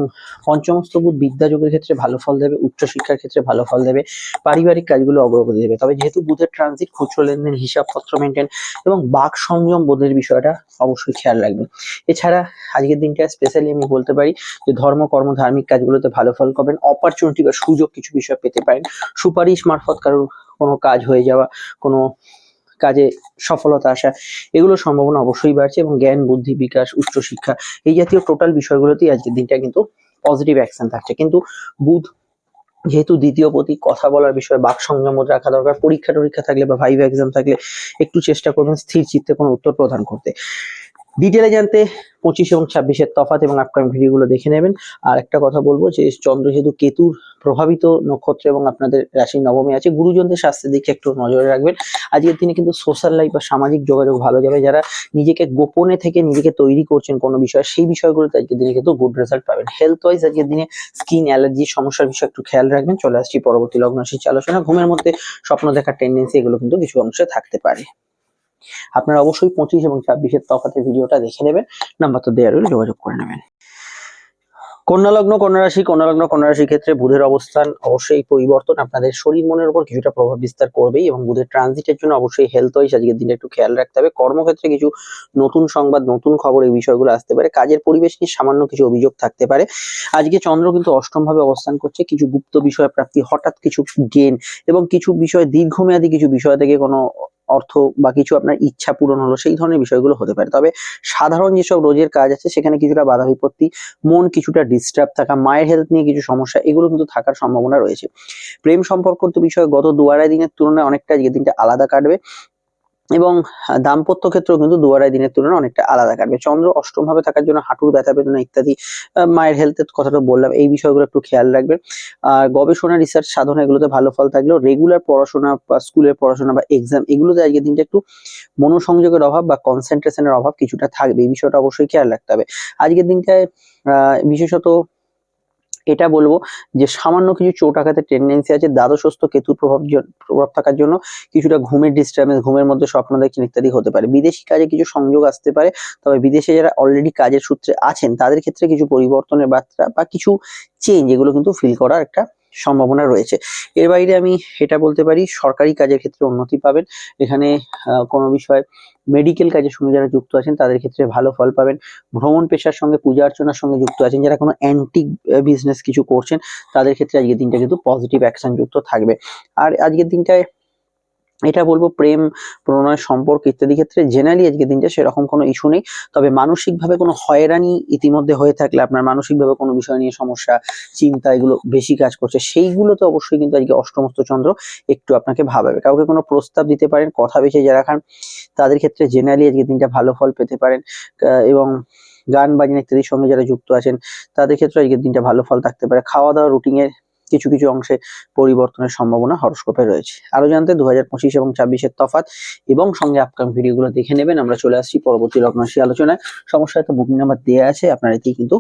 পঞ্চমস্ত বুধ বিদ্যাযোগের ক্ষেত্রে ভালো ফল দেবে, উচ্চশিক্ষার ক্ষেত্রে ভালো ফল দেবে, পারিবারিক কাজগুলো অগ্রগতি দেবে। তবে যেহেতু বুধের ট্রানজিট, খুচরো লেনদেন, হিসাবপত্র মেনটেন এবং বাক সংযম বোধের বিষয়টা অবশ্যই খেয়াল রাখবেন। এছাড়া আজকের দিনটা স্পেশালি আমি বলতে পারি যে ধর্ম, কর্ম, ধার্মিক কাজগুলোতে ভালো ফল পাবেন। অপরচুনিটি বা সুযোগ কিছু বিষয় পেতে পারেন। সুপারিশ মারফত কারোর কোনো কাজ হয়ে যাওয়া, কোনো কাজে সফলতা আসা, এগুলোর সম্ভাবনা অবশ্যই বাড়ছে। এবং জ্ঞান, বুদ্ধি, বিকাশ, উচ্চশিক্ষা, এই জাতীয় টোটাল বিষয়গুলোতেই আজকের দিনটা কিন্তু পজিটিভ অ্যাকশন থাকছে। কিন্তু বুধ যেহেতু দ্বিতীয় পতি, কথা বলার বিষয়ে বাক সংযম রাখা দরকার। পরীক্ষা টরীক্ষা থাকলে বা ভাইভা এক্সাম থাকলে একটু চেষ্টা করবেন স্থির চিত্তে কোনো উত্তর প্রদান করতে। ডিটেলে জানতে 25 এবং 26-এর তফাৎ এবং আপকামিং ভিডিওগুলো দেখে নেবেন। আর একটা কথা বলবো যে চন্দ্র যেহেতু কেতুর প্রভাবিত নক্ষত্র এবং আপনাদের রাশি নবমে আছে, গুরুজনদের স্বাস্থ্যের দিকে একটু নজরে রাখবেন। আজকের দিনে কিন্তু সোশ্যাল লাইফ বা সামাজিক যোগাযোগ ভালো যাবে। যারা নিজেকে গোপনে থেকে নিজেকে তৈরি করছেন কোনো বিষয়, সেই বিষয়গুলোতে আজকের দিনে কিন্তু গুড রেজাল্ট পাবেন। হেলথ ওয়াইজ আজকের দিনে স্কিন অ্যালার্জি সমস্যার বিষয়ে একটু খেয়াল রাখবেন। চলে আসছি পরবর্তী লগ্ন রাশির আলোচনা। ঘুমের মধ্যে স্বপ্ন দেখার টেন্ডেন্সি এগুলো কিন্তু কিছু অংশে থাকতে পারে। আপনারা অবশ্যই 25 এবং 26-এর তফাতের ভিডিওটা দেখে নেবেন। নাম্বার তো দেওয়া রইল, যোগাযোগ করে নেবেন। কন্যা লগ্ন কন্যা রাশির ক্ষেত্রে বুধের অবস্থান অবশ্যই পরিবর্তন আপনাদের শরীর মনের উপর কিছুটা প্রভাব বিস্তার করবেই। এবং বুধের ট্রানজিটের জন্য অবশ্যই হেলথ ওয়াইজ আজকের দিনে একটু খেয়াল রাখতে হবে। কর্মক্ষেত্রে কিছু নতুন সংবাদ, নতুন খবর, এই বিষয়গুলো আসতে পারে। কাজের পরিবেশ নিয়ে সামান্য কিছু অভিযোগ থাকতে পারে। আজকে চন্দ্র কিন্তু অষ্টম ভাবে অবস্থান করছে। কিছু গুপ্ত বিষয় প্রাপ্তি, হঠাৎ কিছু গেন এবং কিছু বিষয় দীর্ঘমেয়াদী কিছু বিষয় থেকে কোনো অর্থ বা কিছু আপনার ইচ্ছা পূরণ হলো, সেই ধরনের বিষয়গুলো হতে পারে। তবে সাধারণ যেসব রোজের কাজ আছে সেখানে কিছুটা বাধা বিপত্তি, মন কিছুটা ডিস্টার্ব থাকা, মায়ের হেলথ নিয়ে কিছু সমস্যা, এগুলো কিন্তু থাকার সম্ভাবনা রয়েছে। প্রেম সম্পর্কিত বিষয় গত দু আড়াই দিনের তুলনায় অনেকটা আজকের দিনটা আলাদা কাটবে। এবং দাম্পত্য ক্ষেত্রেও কিন্তু দু আড়াই দিনের তুলনায় অনেকটা আলাদা কাটবে। চন্দ্র অষ্টম ভাবে থাকার জন্য হাঁটুর ব্যথা বেদনা ইত্যাদি, মায়ের হেলথের কথাটা বললাম, এই বিষয়গুলো একটু খেয়াল রাখবেন। আর গবেষণা, রিসার্চ, সাধনা এগুলোতে ভালো ফল থাকলেও রেগুলার পড়াশোনা বা স্কুলের পড়াশোনা বা এক্সাম, এগুলোতে আজকের দিনটা একটু মনোসংযোগের অভাব বা কনসেন্ট্রেশনের অভাব কিছুটা থাকবে। এই বিষয়টা অবশ্যই খেয়াল রাখতে হবে। আজকের দিনটায় বিশেষত এটা বলবো যে সামান্য কিছু চোট আঘাতের টেন্ডেন্সি আছে। দ্বাদশস্থ কেতুর প্রভাব থাকার জন্য কিছুটা ঘুমের ডিস্টার্বেন্স, ঘুমের মধ্যে স্বপ্ন দেখছেন ইত্যাদি হতে পারে। বিদেশি কাজে কিছু সংযোগ আসতে পারে। তবে বিদেশে যারা অলরেডি কাজের সূত্রে আছেন তাদের ক্ষেত্রে কিছু পরিবর্তনের বার্তা বা কিছু চেঞ্জ, এগুলো কিন্তু ফিল করার একটা সম্ভাবনা রয়েছে। এর বাইরে আমি এটা বলতে পারি সরকারি কাজের ক্ষেত্রে উন্নতি পাবেন। এখানে কোনো বিষয় মেডিকেল কাজের সঙ্গে যারা যুক্ত আছেন তাদের ক্ষেত্রে ভালো ফল পাবেন। ভ্রমণ পেশার সঙ্গে, পূজা অর্চনার সঙ্গে যুক্ত আছেন, যারা কোনো অ্যান্টিক বিজনেস কিছু করছেন তাদের ক্ষেত্রে আজকের দিনটা কিন্তু পজিটিভ অ্যাকশন যুক্ত থাকবে। আর আজকের দিনটায় এটা বলবো প্রেম, প্রণয়, সম্পর্ক ইত্যাদি ক্ষেত্রে জেনারেলি আজকের দিনটা সেরকম কোনো ইস্যু নেই। তবে মানসিকভাবে কোনো হয়রানি ইতিমধ্যে হয়ে থাকলে, আপনার মানসিকভাবে কোনো বিষয় নিয়ে সমস্যা, চিন্তা এগুলো বেশি কাজ করছে, সেইগুলোতে অবশ্যই কিন্তু আজকে অষ্টমস্ত চন্দ্র একটু আপনাকে ভাবাবে। কাউকে কোনো প্রস্তাব দিতে পারেন, কথা বেছে যারা খান তাদের ক্ষেত্রে জেনারেলি আজকের দিনটা ভালো ফল পেতে পারেন। এবং গান বাজনা ইত্যাদির সঙ্গে যারা যুক্ত আছেন তাদের ক্ষেত্রে আজকের দিনটা ভালো ফল থাকতে পারে। খাওয়া দাওয়া রুটিনের কিছু কিছু অংশে পরিবর্তনের সম্ভাবনা হরোস্কোপে রয়েছে। আরো জানতে 2025 এবং 26-এর তফাৎ এবং সঙ্গে আপকামিং ভিডিওগুলো দেখে নেবেন। আমরা চলে আসছি পরবর্তী লগ্ন রাশি আলোচনায়। সমস্যা তো বুকিং নাম্বার দেওয়া আছে, আপনারা এতেই কিন্তু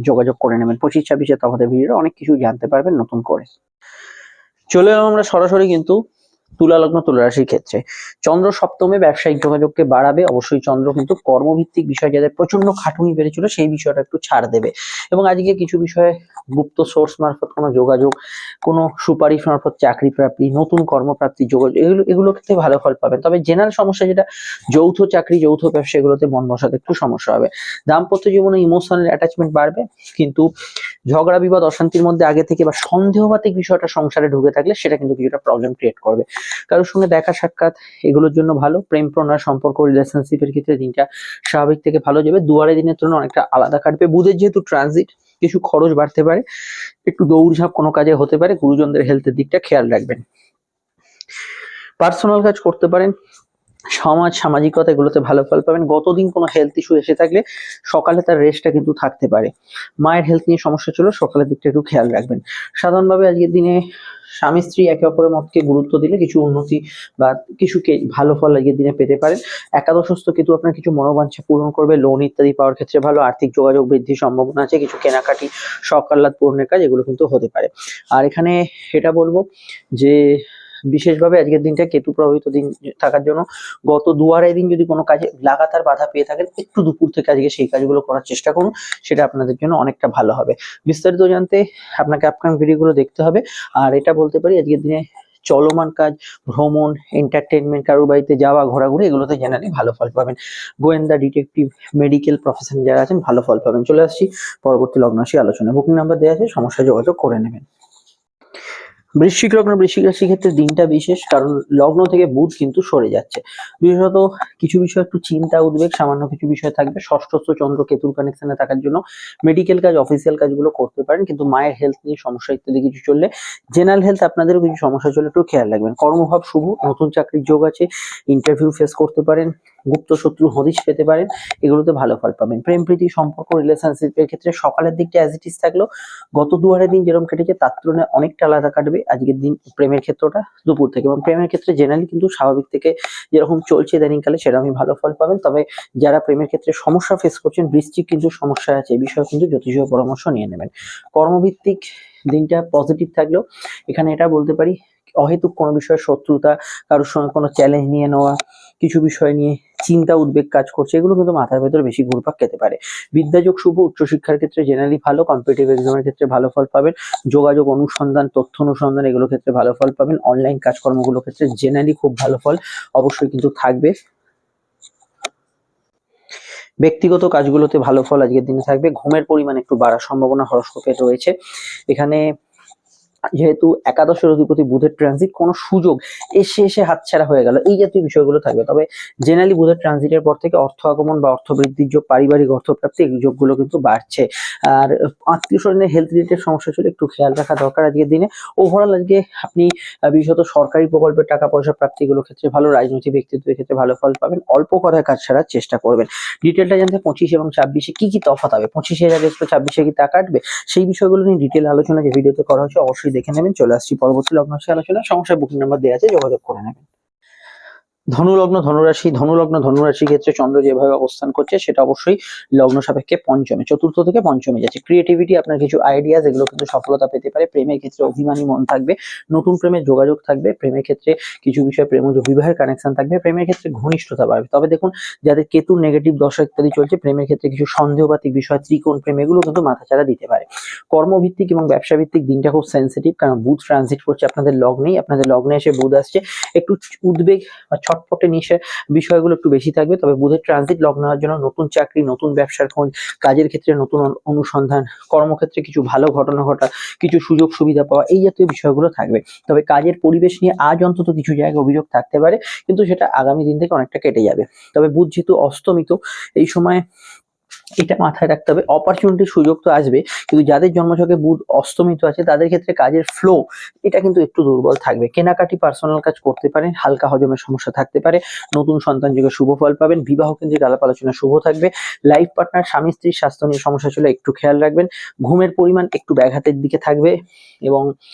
যোগাযোগ করে নেবেন। 25-26-এর তফাতের ভিডিওটা অনেক কিছু জানতে পারবেন নতুন করে। চলে এলাম আমরা সরাসরি কিন্তু তুলা লগ্ন তুলা রাশির ক্ষেত্রে। চন্দ্র সপ্তমে ব্যবসায়িক যোগাযোগকে বাড়াবে। অবশ্যই চন্দ্র কিন্তু কর্মভিত্তিক বিষয় যাদের প্রচন্ড খাটুনি বেড়েছিল সেই বিষয়টা একটু ছাড় দেবে, এবং আজকে কিছু বিষয়ে গুপ্ত সোর্স মারফত কোনো যোগাযোগ, কোনো সুপারিশ মারফত চাকরি প্রাপ্তি, নতুন কর্মপ্রাপ্তি যোগাযোগ, এগুলো ক্ষেত্রে ভালো ফল পাবেন। তবে জেনারেল সমস্যা যেটা যৌথ চাকরি, যৌথ ব্যবসা, এগুলোতে মন বসাতে একটু সমস্যা হবে। দাম্পত্য জীবনে ইমোশনাল অ্যাটাচমেন্ট বাড়বে, কিন্তু ঝগড়া বিবাদ অশান্তির মধ্যে আগে থেকে বা সন্দেহবাতিক বিষয়টা সংসারে ঢুকে থাকলে সেটা কিন্তু কিছুটা প্রবলেম ক্রিয়েট করবে। কারোর সঙ্গে দেখা সাক্ষাৎ এগুলোর জন্য ভালো। প্রেম প্রণয় সম্পর্ক রিলেশনশিপের ক্ষেত্রে দিনটা স্বাভাবিক থেকে ভালো যাবে। দুয়ারে দিনের তুলনায় অনেকটা আলাদা কাটবে। বুধের যেহেতু ট্রানজিট, কিছু খরচ বাড়তে পারে, একটু দৌড়ঝাঁপ কোনো কাজে হতে পারে। গুরুজনদের হেলথের দিকটা খেয়াল রাখবেন। পার্সোনাল কাজ করতে পারেন, সমাজ সামাজিকতা এগুলোতে ভালো ফল পাবেন। গতদিন কোনো হেলথ ইস্যু এসে থাকলে সকালে তার রেস্টটা কিন্তু থাকতে পারে। মায়ের হেলথ নিয়ে সমস্যা ছিল, সকালের দিকটা একটু খেয়াল রাখবেন। সাধারণভাবে আজকের দিনে স্বামী স্ত্রী একে অপরের মতকে গুরুত্ব দিলে কিছু উন্নতি বা কিছু ভালো ফল আজকের দিনে পেতে পারেন। একাদশস্থ কেতু আপনার কিছু মনোবাঞ্ছা পূরণ করবে। লোন ইত্যাদি পাওয়ার ক্ষেত্রে ভালো। আর্থিক যোগাযোগ বৃদ্ধির সম্ভাবনা আছে। কিছু কেনাকাটি, শখ আহ্লাদ পূরণের কাজ এগুলো কিন্তু হতে পারে। আর এখানে এটা বলবো যে বিশেষভাবে আজকের দিনটা কেতু প্রভাবিত দিন থাকার জন্য গত 2-2.5 দিন যদি কোনো কাজে লাগাতার বাধা পেয়ে থাকেন, একটু দুপুর থেকে আজকে সেই কাজগুলো করার চেষ্টা করুন, সেটা আপনাদের জন্য অনেকটা ভালো হবে। বিস্তারিত জানতে আপনাকে আপকামিং ভিডিওগুলো দেখতে হবে। আর এটা বলতে পারি আজকের দিনে চলমান কাজ, ভ্রমণ, এন্টারটেনমেন্ট, কারোর বাড়িতে যাওয়া, ঘোরাঘুরি, এগুলোতে জেনারেলি ভালো ফল পাবেন। গোয়েন্দা, ডিটেকটিভ, মেডিকেল প্রফেশন যারা আছেন ভালো ফল পাবেন। চলে আসছি পরবর্তী লগ্ন রাশি আলোচনা। বুকিং নাম্বার দেওয়া আছে, সমস্যায় যোগাযোগ করে নেবেন। বৃশ্চিক লগ্ন বৃশ্চিক রাশির ক্ষেত্রে দিনটা বিশেষ, কারণ লগ্ন থেকে বুধ কিন্তু সরে যাচ্ছে। বিশেষত কিছু বিষয় একটু চিন্তা উদ্বেগ, সামান্য কিছু বিষয় থাকবে। ষষ্ঠস্থ চন্দ্র কেতুর কানেকশনে থাকার জন্য মেডিকেল কাজ, অফিসিয়াল কাজগুলো করতে পারেন, কিন্তু মায়ের হেলথ নিয়ে সমস্যা ইত্যাদি কিছু চললে, জেনারেল হেলথ আপনাদেরও কিছু সমস্যা চলে একটু খেয়াল রাখবেন। কর্মভাব শুভ, নতুন চাকরির যোগ আছে, ইন্টারভিউ ফেস করতে পারেন, গুপ্ত শত্রু হদিশ পেতে পারেন, এগুলোতে ভালো ফল পাবেন। প্রেম প্রীতি সম্পর্ক রিলেশনশিপের ক্ষেত্রে সকালের দিকটা অ্যাজ ইট ইজ থাকলেও গত 2-2.5 দিন যেরকম কেটেছে তার তুলনায় অনেকটা আলাদা কাটবে আজকের দিন প্রেমের ক্ষেত্রটা দুপুর থেকে। এবং প্রেমের ক্ষেত্রে জেনারেলি কিন্তু স্বাভাবিক থেকে যেরকম চলছে ইদানিংকালে সেরকমই ভালো ফল পাবেন। তবে যারা প্রেমের ক্ষেত্রে সমস্যা ফেস করছেন, বৃশ্চিক কিন্তু সমস্যা আছে, এই বিষয়ে কিন্তু জ্যোতিষীয় পরামর্শ নিয়ে নেবেন। কর্মভিত্তিক দিনটা পজিটিভ থাকলেও এখানে এটা বলতে পারি অহেতুক কোনো বিষয়ে শত্রুতা, কারোর সঙ্গে কোনো চ্যালেঞ্জ নিয়ে নেওয়া, কিছু বিষয় নিয়ে চিন্তা উদ্বেগ কাজ করছে, এগুলো কিন্তু মাথার ভেতরে বেশি ঘুরপাক খেতে পারে। বিদ্যাযোগ শুভ, উচ্চশিক্ষার ক্ষেত্রে জেনারেলি ভালো। কম্পিটিটিভ এক্সামের ক্ষেত্রে ভালো ফল পাবেন। যোগাযোগ অনুসন্ধান, তথ্য অনুসন্ধান, এগুলো ক্ষেত্রে ভালো ফল পাবেন। অনলাইন কাজকর্মগুলোর ক্ষেত্রে জেনারেলি খুব ভালো ফল অবশ্যই কিন্তু থাকবে। ব্যক্তিগত কাজগুলোতে ভালো ফল আজকের দিনে থাকবে। ঘুমের পরিমাণ একটু বাড়ার সম্ভাবনা হরোস্কোপে রয়েছে। এখানে যেহেতু একাদশের অধিপতি বুধের ট্রানজিট, কোনো সুযোগ এসে এসে হাতছাড়া হয়ে গেল, এই জাতীয় বিষয়গুলো থাকবে। তবে জেনারেলি বুধের ট্রানজিটের পর থেকে অর্থ আগমন বা অর্থ বৃদ্ধির যোগ, পারিবারিক অর্থপ্রাপ্তি, এই যোগগুলো কিন্তু বাড়ছে। আর আত্মীয় স্বজনের হেলথ রিলেটেড সমস্যা ছিল, একটু খেয়াল রাখা দরকার আজকের দিনে। ওভারঅল আজকে আপনি বিশেষত সরকারি প্রকল্পের টাকা পয়সা প্রাপ্তিগুলো ক্ষেত্রে ভালো, রাজনৈতিক ব্যক্তিত্বের ক্ষেত্রে ভালো ফল পাবেন। অল্প কথায় কাজ ছাড়ার চেষ্টা করবেন। ডিটেলটা জানতে 25 এবং 26-এ কি তফাৎ হবে, 25-এ যা দেখলো 26-এ কি তা কাটবে, সেই বিষয়গুলো নিয়ে ডিটেল আলোচনা যে ভিডিওতে করা হচ্ছে অবশ্যই দেখে নেবেন। চলে আসছি পরবর্তী লগ্ন রাশি আলোচনা। সমস্যার বুকিং নাম্বার দেওয়া আছে, যোগাযোগ করে নেবেন। ধনুলগ্ন ধনুরাশি, ধনুলগ্ন ধনুরাশি ক্ষেত্রে চন্দ্র যেভাবে অবস্থান করছে সেটা অবশ্যই লগ্ন সাপেক্ষে পঞ্চমে, চতুর্থ থেকে পঞ্চমে যাচ্ছে। ক্রিয়েটিভিটি, আপনার কিছু আইডিয়াস, এগুলো কিন্তু সফলতা পেতে পারে। প্রেমের ক্ষেত্রে অভিমানী মন থাকবে, নতুন প্রেমের যোগাযোগ থাকবে। প্রেমের ক্ষেত্রে কিছু বিষয় প্রেমজ বিবাহের কানেকশন থাকবে। প্রেমের ক্ষেত্রে ঘনিষ্ঠতা বাড়বে। তবে দেখুন, যাদের কেতুর নেগেটিভ দশা ইত্যাদি চলছে, প্রেমের ক্ষেত্রে কিছু সন্দেহবাতিক বিষয়, ত্রিকোণ প্রেম, এগুলো কিন্তু মাথাচাড়া দিতে পারে। কর্মভিত্তিক এবং ব্যবসা ভিত্তিক দিনটা খুব সেন্সিটিভ, কারণ বুধ ট্রানজিট করছে আপনাদের লগ্নেই। আপনাদের লগ্নে এসে বুধ আসছে, একটু উদ্বেগ বা ছটফটে নিশে বিষয়গুলো একটু বেশি থাকবে। তবে বুধের ট্রানজিট লগ্ন হওয়ার জন্য নতুন চাকরি, নতুন ব্যবসার খোঁজ, কাজের ক্ষেত্রে নতুন অনুসন্ধান, কর্মক্ষেত্রে কিছু ভালো ঘটনা ঘটা, কিছু সুযোগ সুবিধা পাওয়া, এই জাতীয় বিষয়গুলো থাকবে। তবে কাজের পরিবেশ নিয়ে আজ অন্তত কিছু জায়গায় অভিযোগ থাকতে পারে, কিন্তু সেটা আগামী দিন থেকে অনেকটা কেটে যাবে। তবে বুধ যেহেতু অস্তমিত, এই সময় এটা মাথায় রাখতে হবে। অপরচুনিটির সুযোগ তো আসবে, কিন্তু যাদের জন্মছকে বুধ অস্তমিত আছে তাদের ক্ষেত্রে কাজের ফ্লো এটা কিন্তু একটু দুর্বল থাকবে। কেনাকাটি পার্সোনাল কাজ করতে পারেন, হালকা হজমের সমস্যা থাকতে পারে, নতুন সন্তান যোগে শুভ ফল পাবেন, বিবাহ কেন্দ্রিক আলাপ আলোচনা শুভ থাকবে। লাইফ পার্টনার স্বামী স্ত্রীর স্বাস্থ্য নিয়ে সমস্যা ছিল একটু খেয়াল রাখবেন। ঘুমের পরিমাণ একটু ব্যাঘাতের দিকে থাকবে এবং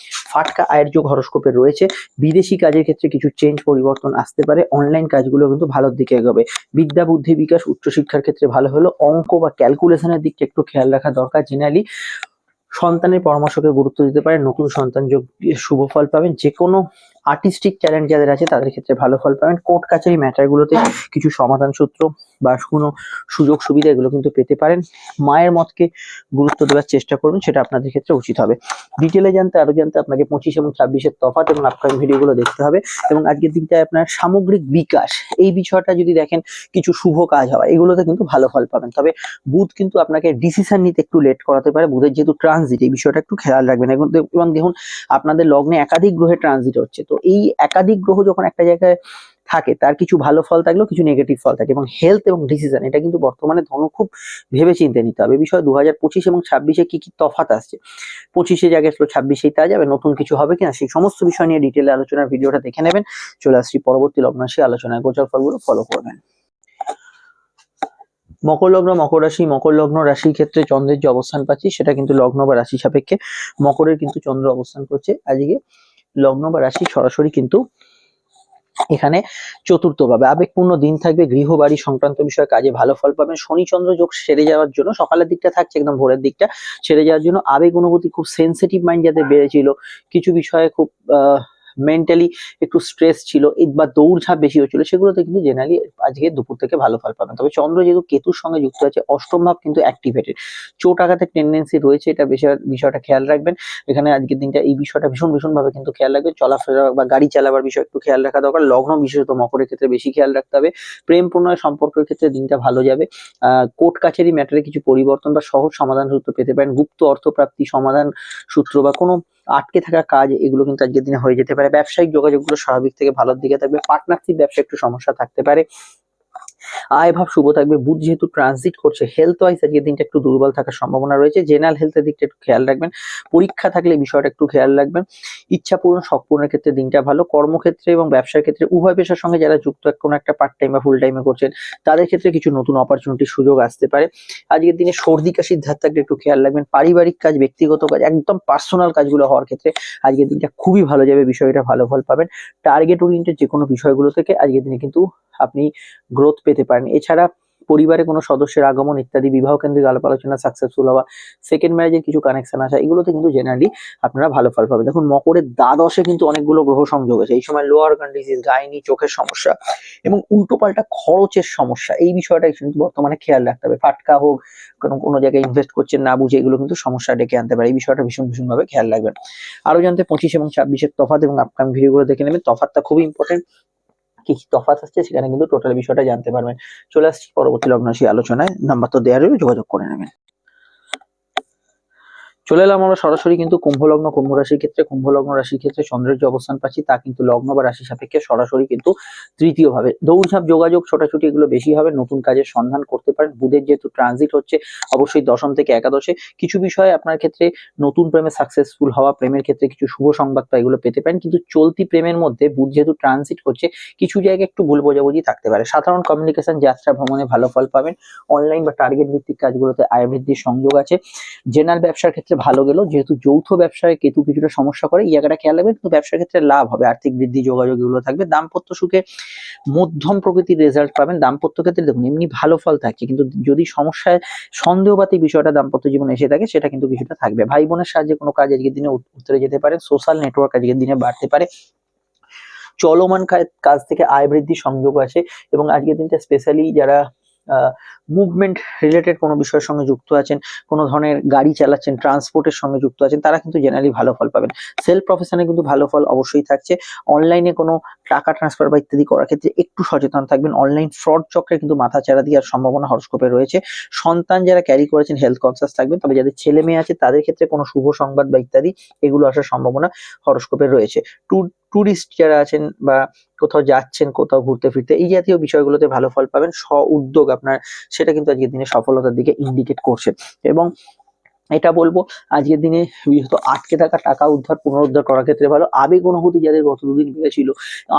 ফাটকা আয়ের যোগ হরস্কোপে রয়েছে। বিদেশি কাজের ক্ষেত্রে কিছু চেঞ্জ পরিবর্তন আসতে পারে। অনলাইন কাজগুলো কিন্তু ভালোর দিকে এগোবে। বিদ্যা বুদ্ধি বিকাশ উচ্চশিক্ষার ক্ষেত্রে ভালো হলো। অঙ্ক বা ক্যালকুলেশনের দিকটা একটু খেয়াল রাখা দরকার। জেনারেলি সন্তানের পরামর্শকে গুরুত্ব দিতে পারেন, নতুন সন্তান যোগ দিয়ে শুভ ফল পাবেন। যে কোনো আর্টিস্টিক ট্যালেন্ট যাদের আছে তাদের ক্ষেত্রে ভালো ফল পাবেন। কোর্ট কাছারি ম্যাটারগুলোতে কিছু সমাধান সূত্র বা কোনো সুযোগ সুবিধা এগুলো কিন্তু পেতে পারেন। মায়ের মতকে গুরুত্ব দেওয়ার চেষ্টা করবেন, সেটা আপনাদের ক্ষেত্রে উচিত হবে। ডিটেলে আরো জানতে আপনাকে 25 এবং 26-এর তফাৎ এবং আপকামিং ভিডিওগুলো দেখতে হবে। এবং আজকের দিনটায় আপনার সামগ্রিক বিকাশ এই বিষয়টা যদি দেখেন, কিছু শুভ কাজ হওয়া, এগুলোতে কিন্তু ভালো ফল পাবেন। তবে বুধ কিন্তু আপনাকে ডিসিশন নিতে একটু লেট করাতে পারে। বুধের যেহেতু ট্রানজিট, এই বিষয়টা একটু খেয়াল রাখবেন। এবং দেখুন আপনাদের লগ্নে একাধিক গ্রহের ট্রানজিট হচ্ছে, তো এই একাধিক গ্রহ যখন একটা জায়গায় থাকে তার কিছু ভালো ফল থাকলেও কিছু নেগেটিভ ফল থাকে। এবং হেলথ এবং ডিসিশন এটা কিন্তু বর্তমানে ধনু খুব ভেবে চিন্তে নিতে হবে। এই বিষয়ে 2025 এবং 26-এ কি কি তফাৎ আসছে, 25-এ জায়গায় 26-এই তা যাবে, নতুন কিছু হবে কিনা, সেই সমস্ত বিষয় নিয়ে ডিটেলে আলোচনার ভিডিওটা দেখে নেবেন। চলে আসছি পরবর্তী লগ্ন রাশি আলোচনায়। গোচর ফলগুলো ফলো করবেন। মকর লগ্ন, মকর রাশি, মকর লগ্ন রাশির ক্ষেত্রে চন্দ্রের যে অবস্থান পাচ্ছি সেটা কিন্তু লগ্ন বা রাশি সাপেক্ষে মকরের কিন্তু চন্দ্র অবস্থান করছে আজকে লগ্ন বা রাশি সরাসরি কিন্তু এখানে চতুর্থ ভাবে। আবেগপূর্ণ দিন থাকবে, গৃহ বাড়ি সংক্রান্ত বিষয়ে কাজে ভালো ফল পাবেন। শনি চন্দ্র যোগ সেরে যাওয়ার জন্য সকালের দিকটা থাকছে, একদম ভোরের দিকটা সেরে যাওয়ার জন্য আবেগ অনুভূতি খুব সেন্সিটিভ মাইন্ড যাদের বেড়েছিল, কিছু বিষয়ে খুব মেন্টালি একটু স্ট্রেস ছিল বা দৌড়ঝাঁপ বেশি হচ্ছিল, সেগুলোতে কিন্তু জেনারেলি আজকে দুপুর থেকে ভালো ফল পাবেন। তবে চন্দ্র যেহেতু কেতুর সঙ্গে যুক্ত আছে, অষ্টম ভাব কিন্তু অ্যাক্টিভেটেড, চোট আঘাতের টেন্ডেন্সি রয়েছে, এটা বিষয়টা খেয়াল রাখবেন। এখানে আজকের দিনটা এই বিষয়টা ভীষণ ভাবে কিন্তু খেয়াল রাখবেন। চলাফেরা বা গাড়ি চালাবার বিষয় একটু খেয়াল রাখা দরকার। লগ্ন বিশেষত মকরের ক্ষেত্রে বেশি খেয়াল রাখতে হবে। প্রেম প্রণয় সম্পর্কের ক্ষেত্রে দিনটা ভালো যাবে। কোর্ট কাছারি ম্যাটারে কিছু পরিবর্তন বা সহজ সমাধান সূত্র পেতে পারেন। গুপ্ত অর্থপ্রাপ্তি সমাধান সূত্র বা কোনো আটকে থাকা কাজ এগুলো কিন্তু আজকের দিনে হয়ে যেতে পারে। ব্যবসায়িক যোগাযোগগুলো স্বাভাবিক থেকে ভালোর দিকে থাকবে। পার্টনারশিপ ব্যবসা একটু সমস্যা থাকতে পারে। আয় ভাব শুভ থাকবে। বুধ যেহেতু ট্রানজিট করছে, হেলথ ওয়াইজ আজকের দিনটা একটু দুর্বল থাকার সম্ভাবনা রয়েছে। জেনারেল হেলথের দিকটা একটু খেয়াল রাখবেন। পরীক্ষা থাকলে বিষয়টা একটু খেয়াল রাখবেন। ইচ্ছা পূরণ শখ পূরণের ক্ষেত্রে দিনটা ভালো। কর্মক্ষেত্রে এবং ব্যবসার ক্ষেত্রে উভয় পেশার সঙ্গে যারা যুক্ত কোনো একটা পার্ট টাইম বা ফুল টাইমে করছেন তাদের ক্ষেত্রে কিছু নতুন অপরচুনিটির সুযোগ আসতে পারে। আজকের দিনে সর্দি কাশির ধার থাকলে একটু খেয়াল রাখবেন। পারিবারিক কাজ, ব্যক্তিগত কাজ, একদম পার্সোনাল কাজগুলো হওয়ার ক্ষেত্রে আজকের দিনটা খুবই ভালো যাবে, বিষয়টা ভালো ফল পাবেন। টার্গেট ওরিয়েন্টেড যে কোনো বিষয়গুলো থেকে আজকের দিনে কিন্তু আপনি গ্রোথ পেতে পারেন। এছাড়া পরিবারে কোনো সদস্যের আগমন ইত্যাদি, বিবাহ কেন্দ্রিক আলাপ আলোচনা সাকসেসফুল হওয়া, সেকেন্ড ম্যারেজের কিছু কানেকশন আসা, এগুলোতে কিন্তু জেনারেলি আপনারা ভালো ফল পাবেন। দেখুন মকরের দ্বাদশে কিন্তু অনেকগুলো গ্রহ সংযোগ আছে, এই সময় লোয়ার অর্গান ডিজিজ, গাইনি, চোখের সমস্যা এবং উল্টোপাল্টা খরচের সমস্যা, এই বিষয়টা কিন্তু বর্তমানে খেয়াল রাখতে হবে। ফাটকা হোক, কোনো জায়গায় ইনভেস্ট করছেন না বুঝে, এগুলো কিন্তু সমস্যা ডেকে আনতে পারে। এই বিষয়টা ভীষণ ভাবে খেয়াল রাখবেন। আরো জানতে 25 এবং 26-এর তফাৎ এবং আপকামিং ভিডিওগুলো দেখে নেবেন। তফাৎটা খুবই ইম্পর্টেন্ট, কি কি তফাৎ আসছে সেখানে কিন্তু টোটাল বিষয়টা জানতে পারবেন। চলে আসছি পরবর্তী লগ্ন রাশি আলোচনায়। নাম্বার তো দেওয়া রইল, যোগাযোগ করে নেবেন। চলে এলাম আমরা সরাসরি কিন্তু কুম্ভ লগ্ন, কুম্ভ রাশির ক্ষেত্রে। কুম্ভ লগ্ন রাশির ক্ষেত্রে চন্দ্রের যে অবস্থান পাচ্ছি তা কিন্তু লগ্ন বা রাশি সাপেক্ষে সরাসরি কিন্তু তৃতীয় ভাবে। দৌড়ঝাঁপ, যোগাযোগ, ছোটাছুটি এগুলো বেশি হবে। নতুন কাজের সন্ধান করতে পারেন। বুধের যেহেতু ট্রানজিট হচ্ছে, অবশ্যই দশম থেকে একাদশে কিছু বিষয়ে আপনার ক্ষেত্রে নতুন প্রেমে সাকসেসফুল হওয়া, প্রেমের ক্ষেত্রে কিছু শুভ সংবাদ বা এগুলো পেতে পারেন। কিন্তু চলতি প্রেমের মধ্যে বুধ যেহেতু ট্রানজিট করছে, কিছু জায়গায় একটু ভুল বোঝাবুঝি থাকতে পারে। সাধারণ কমিউনিকেশন, যাত্রা, ভ্রমণে ভালো ফল পাবেন। অনলাইন বা টার্গেট ভিত্তিক কাজগুলোতে আয় বৃদ্ধির সংযোগ আছে। জেনারেল ব্যবসার ক্ষেত্রে ভালো গেল, যেহেতু যৌথ ব্যবসায় কেতু কিছুটা সমস্যা করে, এই জায়গাটা খেয়াল রাখবেন। কিন্তু ব্যবসার ক্ষেত্রে লাভ হবে, আর্থিক বৃদ্ধি, যোগাযোগ এগুলো থাকবে। দাম্পত্য সুখে মধ্যম প্রকৃতির রেজাল্ট পাবেন। দাম্পত্য ক্ষেত্রে দেখুন এমনি ভালো ফল থাকছে, কিন্তু যদি সমস্যায় সন্দেহবাদী বিষয়টা দাম্পত্য জীবনে এসে থাকে সেটা কিন্তু কিছুটা থাকবে। ভাই বোনের সাহায্যে কোনো কাজ আজকের দিনে উতরে যেতে পারে। সোশ্যাল নেটওয়ার্ক আজকের দিনে বাড়তে পারে। চলমান কাজ থেকে আয় বৃদ্ধির সংযোগ আছে। এবং আজকের দিনটা স্পেশালি যারা মুভমেন্ট রিলেটেড কোনো বিষয়ের সঙ্গে যুক্ত আছেন, কোনো ধরনের গাড়ি চালাচ্ছেন, ট্রান্সপোর্টের সঙ্গে যুক্ত আছেন, তারা কিন্তু জেনারেলি ভালো ফল পাবেন। সেলফ প্রফেশনে কিন্তু ভালো ফল অবশ্যই থাকছে। অনলাইনে কোনো টাকা ট্রান্সফার বা ইত্যাদি করার ক্ষেত্রে একটু সচেতন থাকবেন। অনলাইন ফ্রড চক্রে কিন্তু মাথা চাড়া দেওয়ার সম্ভাবনা হরস্কোপে রয়েছে। সন্তান যারা ক্যারি করেছেন হেলথ কনসিয়াস থাকবেন। তবে যাদের ছেলে মেয়ে আছে তাদের ক্ষেত্রে কোনো শুভ সংবাদ বা ইত্যাদি এগুলো আসার সম্ভাবনা হরস্কোপে রয়েছে। ট্যুর টুরিস্ট যারা আছেন বা কোথাও যাচ্ছেন, কোথাও ঘুরতে ফিরতে, এই জাতীয় বিষয়গুলোতে ভালো ফল পাবেন। উদ্যোগ আপনার, সেটা কিন্তু আজকের দিনে সফলতার দিকে ইন্ডিকেট করছে। এবং এটা বলবো, আজকের দিনে বিশেষত আটকে থাকা টাকা পুনরুদ্ধার করার ক্ষেত্রে ভালো। আবেগ অনুভূতি যাদের গত দুদিন বেড়েছিল,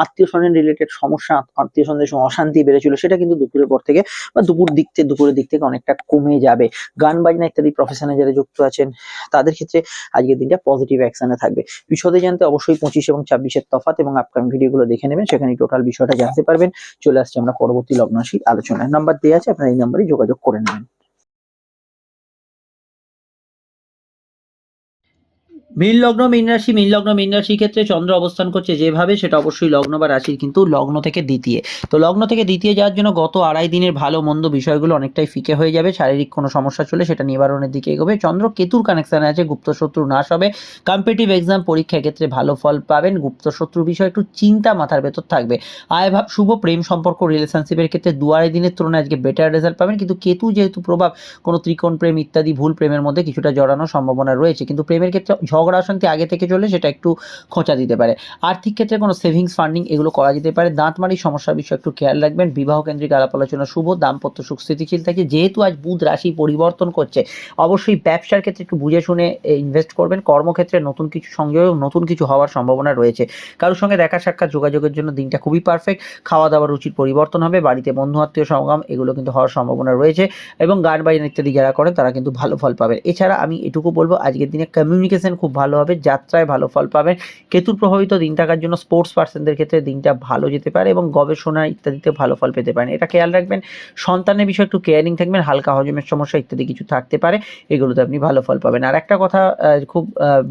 আত্মীয় স্বজনের রিলেটেড সমস্যা, আত্মীয় স্বজনের সঙ্গে অশান্তি বেড়েছিল, সেটা কিন্তু দুপুরের পর থেকে বা দুপুরের দিক থেকে অনেকটা কমে যাবে। গান বাজনা ইত্যাদি প্রফেশনে যারা যুক্ত আছেন, তাদের ক্ষেত্রে আজকের দিনটা পজিটিভ অ্যাকশনে থাকবে। বিশদে জানতে অবশ্যই 25 এবং 26-এর তফাৎ এবং আপকামিং ভিডিওগুলো দেখে নেবেন, সেখানে টোটাল বিষয়টা জানতে পারবেন। চলে আসছে আমরা পরবর্তী লগ্ন রাশির আলোচনায়। নাম্বার দেওয়া আছে, আপনারা এই নাম্বারে যোগাযোগ করে নেবেন। মীন লগ্ন মীন রাশি, মীন রাশির ক্ষেত্রে চন্দ্র অবস্থান করছে যেভাবে, সেটা অবশ্যই লগ্ন বা রাশির কিন্তু লগ্ন থেকে দ্বিতীয়। তো লগ্ন থেকে দ্বিতীয় যাওয়ার জন্য গত আড়াই দিনের ভালো মন্দ বিষয়গুলো অনেকটাই ফিকে হয়ে যাবে। শারীরিক কোনো সমস্যা চলে সেটা নিবারণের দিকে এগোবে। চন্দ্র কেতুর কানেকশানে আছে, গুপ্ত শত্রু নাশ হবে। কম্পিটিটিভ এক্সাম পরীক্ষার ক্ষেত্রে ভালো ফল পাবেন। গুপ্ত শত্রুর বিষয়ে একটু চিন্তা মাথার ভেতর থাকবে। আয়ভাব শুভ, প্রেম সম্পর্ক রিলেশনশিপের ক্ষেত্রে দু আড়াই দিনের তুলনায় আজকে বেটার রেজাল্ট পাবেন। কিন্তু কেতু যেহেতু প্রভাব, কোনো ত্রিকোণ প্রেম ইত্যাদি ভুল প্রেমের মধ্যে কিছুটা জড়ানোর সম্ভাবনা রয়েছে। কিন্তু প্রেমের ক্ষেত্রে ঝগড়া অশান্তি আগে থেকে চলে, সেটা একটু খোঁচা দিতে পারে। আর্থিক ক্ষেত্রে কোনো সেভিংস ফান্ডিং এগুলো করা যেতে পারে। দাঁতমারির সমস্যার বিষয়ে একটু খেয়াল রাখবেন। বিবাহ কেন্দ্রিক আলাপ আলোচনা শুভ, দাম্পত্য সুখ স্থিতিশীল থাকে। যেহেতু আজ বুধ রাশি পরিবর্তন করছে, অবশ্যই ব্যবসার ক্ষেত্রে একটু বুঝে শুনে ইনভেস্ট করবেন। কর্মক্ষেত্রে নতুন কিছু সংযোগ, নতুন কিছু হওয়ার সম্ভাবনা রয়েছে। কারোর সঙ্গে দেখা সাক্ষাৎ যোগাযোগের জন্য দিনটা খুবই পারফেক্ট। খাওয়া দাওয়ার রুচির পরিবর্তন হবে। বাড়িতে বন্ধু আত্মীয় সমাগম এগুলো কিন্তু হওয়ার সম্ভাবনা রয়েছে। এবং গান বাজনা ইত্যাদি যারা করেন তারা কিন্তু ভালো ফল পাবেন। এছাড়া আমি এটুকু বলবো, আজকের দিনে কমিউনিকেশন খুব ভালো হবে, যাত্রায় ভালো ফল পাবেন। কেতুর প্রভাবিত দিন থাকার জন্য স্পোর্টস পার্সনদের ক্ষেত্রে দিনটা ভালো যেতে পারে এবং গবেষণা ইত্যাদিতে ভালো ফল পেতে পারেন। এটা খেয়াল রাখবেন। সন্তানের বিষয়ে একটু কেয়ারিং থাকবেন। হালকা হজমের সমস্যা ইত্যাদি কিছু থাকতে পারে, এগুলোতে আপনি ভালো ফল পাবেন। আর একটা কথা, খুব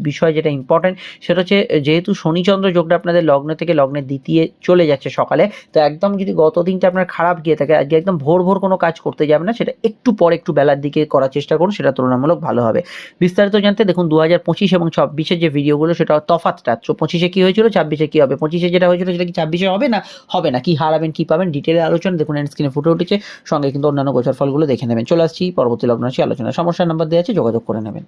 বিষয় যেটা ইম্পর্টেন্ট, সেটা হচ্ছে যেহেতু শনিচন্দ্র যোগটা আপনাদের লগ্ন থেকে লগ্নের দ্বিতীয় চলে যাচ্ছে সকালে, তো একদম যদি গত দিনটা আপনার খারাপ গিয়ে থাকে, আজকে একদম ভোর কোনো কাজ করতে যাবেন না, সেটা একটু পরে একটু বেলার দিকে করার চেষ্টা করুন, সেটা তুলনামূলক ভালো হবে। বিস্তারিত জানতে দেখুন 2025 এবং 26-এর যে ভিডিওগুলো, সেটা তফাৎটা 25-এ কি হয়েছিল, 26-এ কি হবে। 25-এ যেটা হয়েছিল সেটা কি 26-এ হবে না, হবে না, কি হারাবেন কি পাবেন, ডিটেলে আলোচনা দেখুন, এন্ড স্ক্রিনে ফুটে উঠেছে। সঙ্গে কিন্তু অন্যান্য গোচর ফলগুলো দেখে নেবেন। চলে আসছি পরবর্তী লগ্ন রাশি আলোচনা। সমস্যার নাম্বার দেওয়া আছে, যোগাযোগ করে নেবেন।